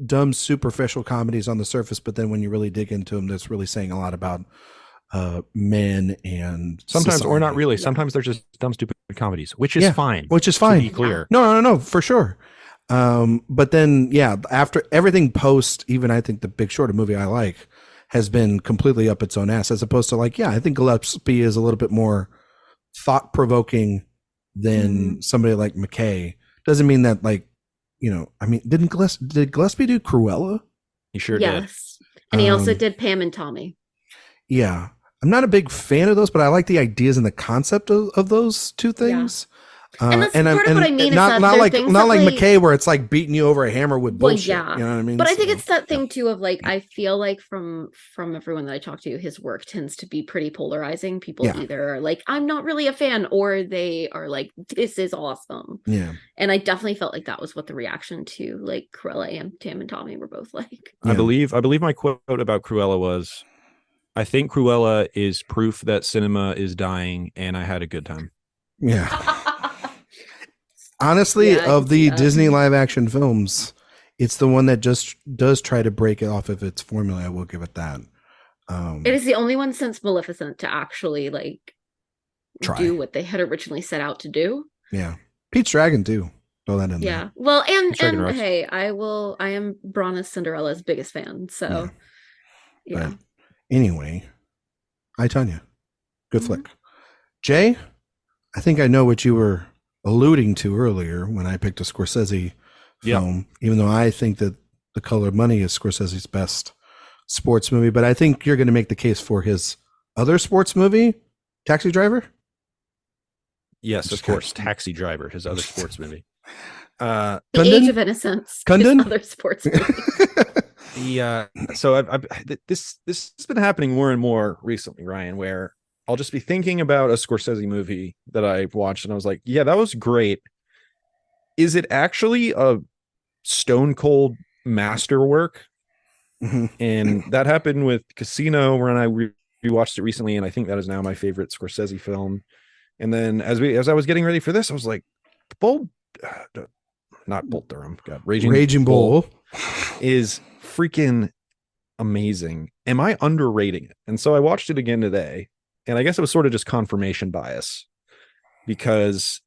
dumb superficial comedies on the surface, but then when you really dig into them, that's really saying a lot about men and Sometimes, or not society. really. Yeah. Sometimes they're just dumb, stupid comedies, which is Yeah, fine. which is To fine. be clear. No, for sure. But then, yeah, after everything post, even I think the Big Short, a movie I like, has been completely up its own ass, as opposed to like, yeah, I think Gillespie is a little bit more thought provoking than somebody like McKay. Doesn't mean that like, you know, I mean, did Gillespie do Cruella? He sure did. Yes. And he also Um, did Pam and Tommy. Yeah. I'm not a big fan of those, but I like the ideas and the concept of those two things. And that's part of what I mean is not that there are like things not that, like like- McKay where it's like beating you over a hammer with Well, bullshit. yeah. You know what I mean? But I think So, it's that thing too of like, I feel like from everyone that I talk to, his work tends to be pretty polarizing. People Yeah. either are like, I'm not really a fan, or they are like, this is awesome. yeah. And I definitely felt like that was what the reaction to like Cruella and Tam and Tommy were both like. I believe my quote about Cruella was, I think Cruella is proof that cinema is dying, and I had a good time. Yeah. Honestly, Yeah, I of can see the that. Disney live action films, it's the one that just does try to break it off of its formula. I will give it that. It is the only one since Maleficent to actually like Try. do what they had originally set out to do. Yeah. Pete's Dragon too. Throw that in Yeah. Well, and Dragon Rocks. hey, I am Brana's Cinderella's biggest fan. So yeah. But anyway, Tonya. Good Mhm. flick. Jay, I think I know what you were alluding to earlier when I picked a Scorsese Yeah. film, even though I think that The Color of Money is Scorsese's best sports movie, but I think you're going to make the case for his other sports movie, Taxi Driver. Yes, Just of course. Taxi Driver, his other sports movie. The Kundun? Age of Innocence. Kundun? His other sports movie. So this has been happening more and more recently, Ryan, where I'll just be thinking about a Scorsese movie that I watched and I was like, yeah, that was great. Is it actually a stone cold masterwork? Mhm. And that happened with Casino, when I rewatched it recently, and I think that is now my favorite Scorsese film. And then as I was getting ready for this, I was like, not Bull Durham, God, Raging Bull. is freaking amazing. Am I underrating it? And so I watched it again today, and I guess it was sort of just confirmation bias, because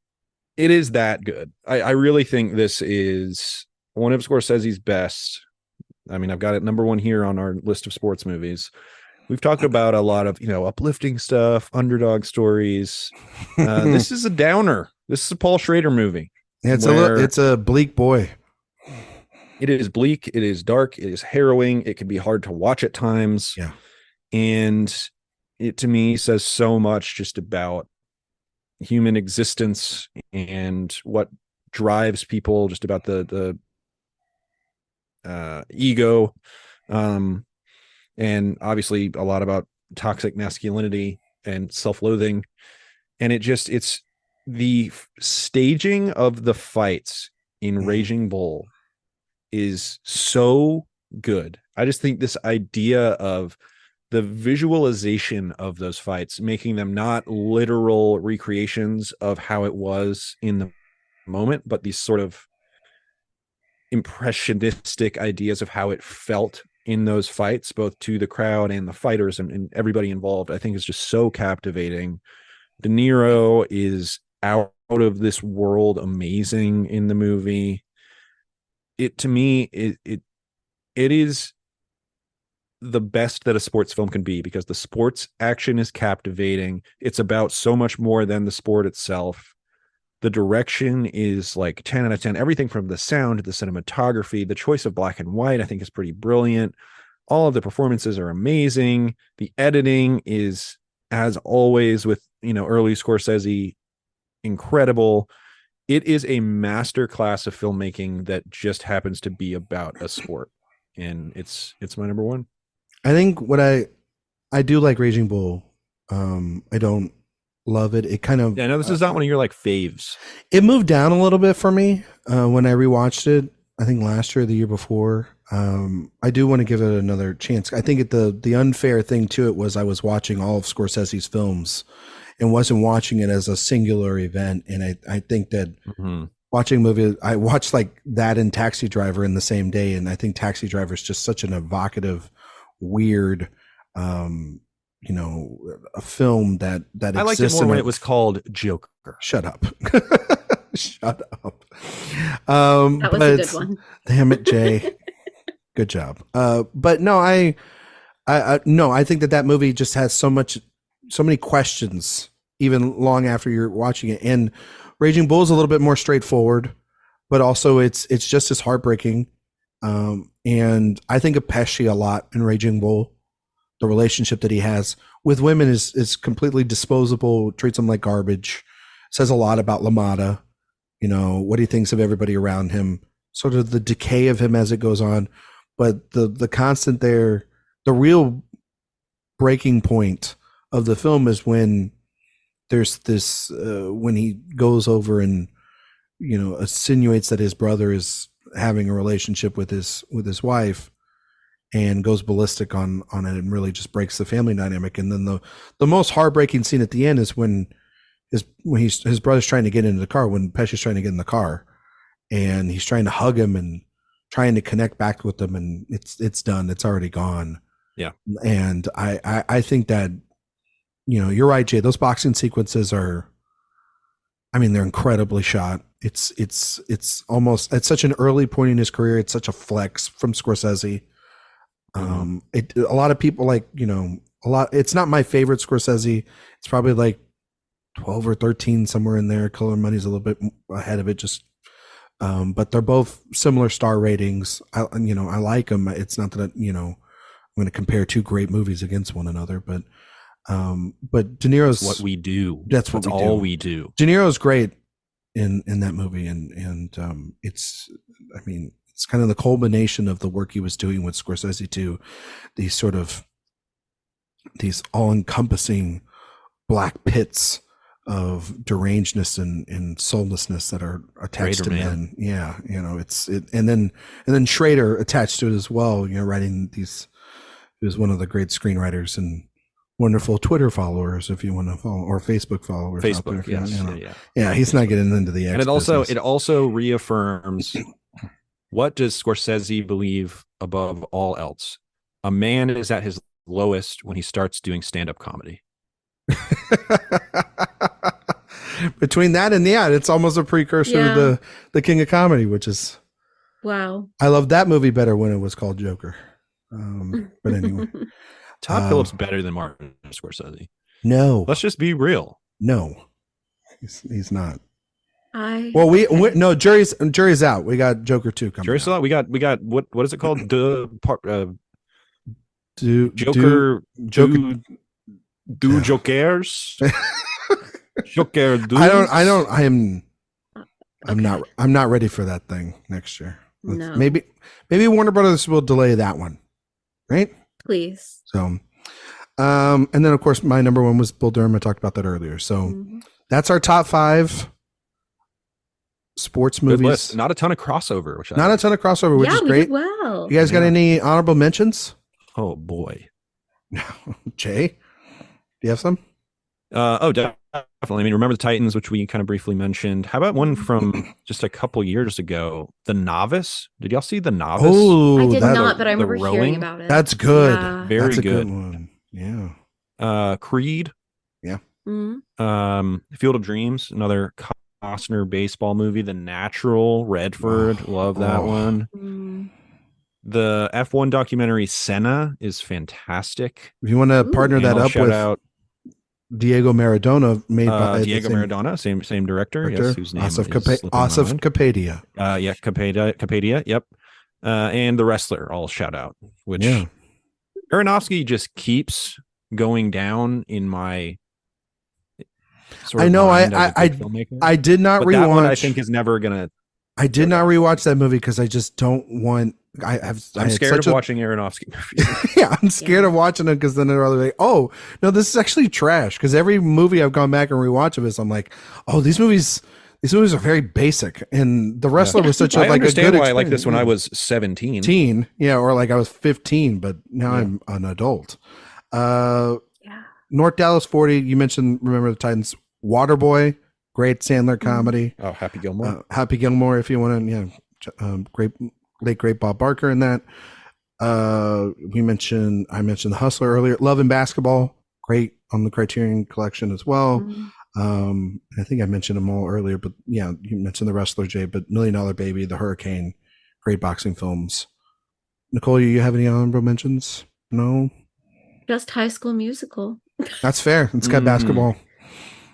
it is that good. I really think this is one of Scorsese's best. I mean, I've got it number one here on our list of sports movies. We've talked about a lot of, uplifting stuff, underdog stories. This is a downer. This is a Paul Schrader movie. It's a bleak boy. It is bleak. It is dark. It is harrowing. It can be hard to watch at times. Yeah. And it, to me, says so much just about human existence and what drives people, just about the ego, and obviously a lot about toxic masculinity and self-loathing. And it's the staging of the fights in Raging Bull is so good. I just think this idea of the visualization of those fights, making them not literal recreations of how it was in the moment, but these sort of impressionistic ideas of how it felt in those fights, both to the crowd and the fighters and everybody involved, I think is just so captivating. De Niro is out of this world amazing in the movie. It, to me, it is the best that a sports film can be, because the sports action is captivating. It's about so much more than the sport itself. The direction is like 10 out of 10. Everything from the sound to the cinematography, the choice of black and white, I think is pretty brilliant. All of the performances are amazing. The editing is, as always with, early Scorsese, incredible. It is a master class of filmmaking that just happens to be about a sport, and it's my number one. I think what I do like Raging Bull. I don't love it. It kind of Yeah, I know this is not one of your like faves. it moved down a little bit for me when I rewatched it. I think last year or the year before. I do want to give it another chance. I think the unfair thing to it was I was watching all of Scorsese's films and wasn't watching it as a singular event. And I think that watching a movie, I watched like that and Taxi Driver in the same day. And I think Taxi Driver is just such an evocative, weird, you know, a film that I liked it more when it was called Joker. Shut up. Shut up. That was a good one. Damn it, Jay. Good job. But no, I think that movie just has so many questions, even long after you're watching it. And Raging Bull is a little bit more straightforward, but also it's just as heartbreaking. And I think of Pesci a lot in Raging Bull. The relationship that he has with women is completely disposable, treats them like garbage, says a lot about LaMotta, you know, what he thinks of everybody around him, sort of the decay of him as it goes on. But the constant there, the real breaking point of the film is when there's this, when he goes over and, you know, insinuates that his brother is having a relationship with his wife, and goes ballistic on it and really just breaks the family dynamic. And then the most heartbreaking scene at the end is when his brother's trying to get into the car, when Pesci's trying to get in the car, and he's trying to hug him and trying to connect back with them, and it's done. It's already gone. Yeah. And I think that, you know, you're right, Jay. Those boxing sequences are, I mean, they're incredibly shot. It's almost at such an early point in his career. It's such a flex from Scorsese. A lot of people like, you know, it's not my favorite Scorsese. It's probably like 12 or 13, somewhere in there. Color Money's a little bit ahead of it, just but they're both similar star ratings. I like them. It's not that, you know, I'm going to compare two great movies against one another, but De Niro's what we do. That's all we do. De Niro's great in that movie, and it's, I mean, it's kind of the culmination of the work he was doing with Scorsese too. These all-encompassing black pits of derangedness and soullessness that are attached Schrader, to men. Yeah, you know, and then Schrader attached to it as well. You know, writing these. He was one of the great screenwriters and wonderful Twitter followers, if you want to follow, or Facebook followers. Facebook, yes, you know. yeah. Yeah, he's not getting into the. And it also reaffirms. What does Scorsese believe above all else? A man is at his lowest when he starts doing stand-up comedy. Between that and it's almost a precursor to the King of Comedy, which is wow. I love that movie better when it was called Joker. But anyway, Todd Phillips better than Martin Scorsese. No, let's just be real. No, he's not. Okay. No, jury's out. We got Joker 2 coming. Jury's out. We got what is it called? Joker. Jokers. Joker. I'm not ready for that thing next year. No. Maybe Warner Brothers will delay that one. Right? Please. So, and then of course my number one was Bull Durham. I talked about that earlier. So that's our top 5 sports movies. Not a ton of crossover, which is great. Well, you guys got any honorable mentions? Oh boy. Jay, do you have some? Definitely. I mean, Remember the Titans, which we kind of briefly mentioned. How about one from just a couple years ago, The Novice? Did y'all see The Novice? Oh, I did not, but I remember hearing about it. That's good. Yeah. Very good one. Yeah. Creed. Yeah. Field of Dreams, another Costner baseball movie. The Natural, Redford, love that one. The F1 documentary Senna is fantastic. If you want to partner that up with Diego Maradona, made by Diego Maradona, same director. Yes, whose name Asif Kapadia. Kapadia. Yep. And The Wrestler, all shout out. Which Aronofsky just keeps going down in my. sort I of know. mind as a good filmmaker. I did not But rewatch. that one I think is never gonna. I did not rewatch that movie because I just don't want. I'm scared of watching Aronofsky movies. Yeah, I'm scared of watching it because then they're like, oh no, this is actually trash. Because every movie I've gone back and rewatched of this, I'm like, oh, these movies are very basic. And The Wrestler was such a I like a understand good why I like this when I was 17. Yeah, or like I was 15, but now I'm an adult. North Dallas 40. You mentioned Remember the Titans. Waterboy, great Sandler comedy. Oh, Happy Gilmore. Happy Gilmore, if you want to, great Bob Barker in that. I mentioned The Hustler earlier. Love and Basketball, great on the Criterion Collection as well. I think I mentioned them all earlier, but yeah, you mentioned The Wrestler, Jay, but $1 Million Baby, The Hurricane, great boxing films. Nicole, you have any honorable mentions? No? Just High School Musical. That's fair. It's got basketball.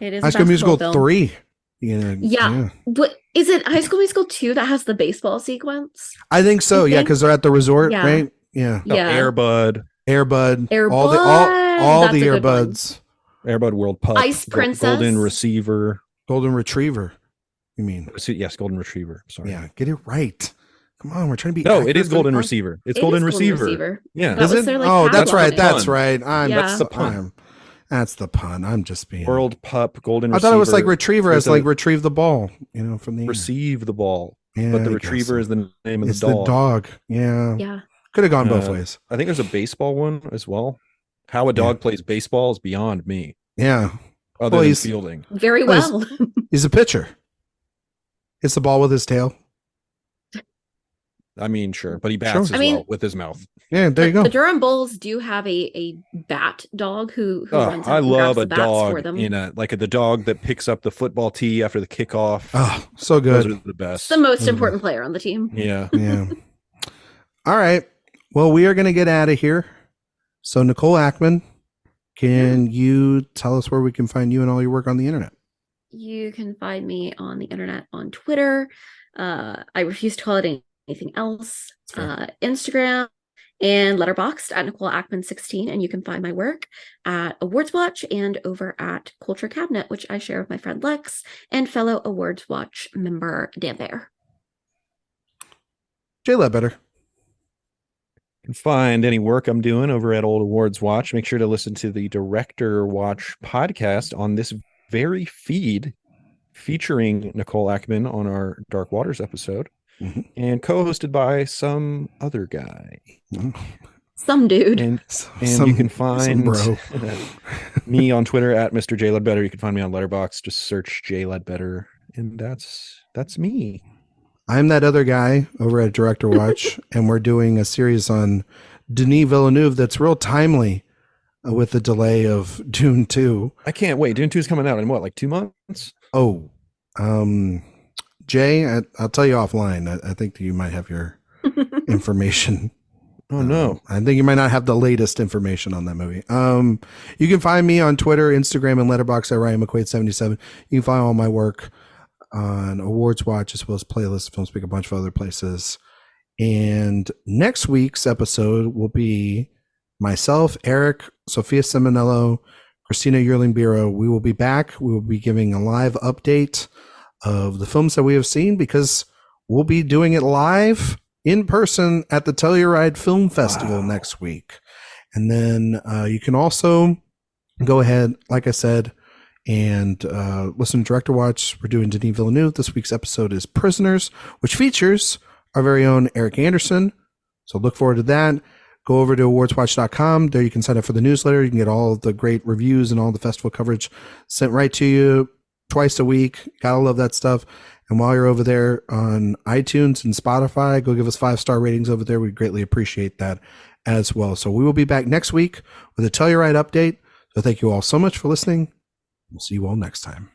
It is High School Musical film. 3. Yeah. But is it High School Musical 2 that has the baseball sequence? I think so. Yeah, because they're at the resort, Yeah. right? Yeah. Air Bud. All the Air Buds. Air Bud World Pup. Ice Princess. Golden Receiver. Golden Retriever. You mean? Yes, Golden Retriever. Sorry. Yeah, get it right. Come on, we're trying to be. No, it is Golden Receiver. It's Golden Receiver. Yeah. That was their, like, that's right. tagline. That's right. That's the pun. That's the pun. I'm just being. World Pup, Golden I Receiver. thought it was like Retriever as like a- retrieve the ball, from the Receive the ball. Yeah, But the I Retriever guess. is the name of It's the dog. the dog. Yeah. Yeah. Could have gone both ways. I think there's a baseball one as well. How a dog plays baseball is beyond me. Yeah. Other Well, than he's- fielding. Very well. He's a pitcher. Hits the ball with his tail. I mean, sure, but he bats Sure. as well with his mouth. Yeah, there you The go. Durham Bulls do have a bat dog who runs out I and love grabs a the bats for dog them. in the dog that picks up the football tee after the kickoff. Oh, so Those good. are the best. It's the most important player on the team. Yeah. Yeah. All right. Well, we are going to get out of here. So, Nicole Ackman, can you tell us where we can find you and all your work on the internet? You can find me on the internet on Twitter. I refuse to call it anything else. Instagram and Letterboxd at Nicole Ackman 16, and you can find my work at AwardsWatch and over at Culture Cabinet, which I share with my friend Lex and fellow AwardsWatch member Dan Bear. Jay Ledbetter. You can find any work I'm doing over at Old Awards Watch. Make sure to listen to the Director Watch podcast on this very feed featuring Nicole Ackman on our Dark Waters episode. And co-hosted by some other guy. Some dude. And you can find bro. me on Twitter at Mr. J Ledbetter. You can find me on Letterboxd. Just search J Ledbetter, and that's me. I'm that other guy over at Director Watch, and we're doing a series on Denis Villeneuve that's real timely with the delay of Dune 2. I can't wait. Dune 2 is coming out in what, like 2 months? Oh, Jay, I'll tell you offline. I think that you might have your information. Oh no. I think you might not have the latest information on that movie. You can find me on Twitter, Instagram, and Letterboxd at Ryan McQuade 77. You can find all my work on Awards Watch as well as Playlist, Film Speak, a bunch of other places. And next week's episode will be myself, Eric, Sophia Simonello, Christina Yerling-Biro. We will be back. We will be giving a live update of the films that we have seen because we'll be doing it live in person at the Telluride Film Festival next week. And then you can also go ahead, like I said, and listen to Director Watch. We're doing Denis Villeneuve. This week's episode is Prisoners, which features our very own Eric Anderson. So look forward to that. Go over to awardswatch.com. There you can sign up for the newsletter. You can get all of the great reviews and all the festival coverage sent right to you twice a week. Gotta love that stuff. And while you're over there on iTunes and Spotify, go give us 5-star ratings over there. We greatly appreciate that as well. So we will be back next week with a Telluride update. So thank you all so much for listening. We'll see you all next time.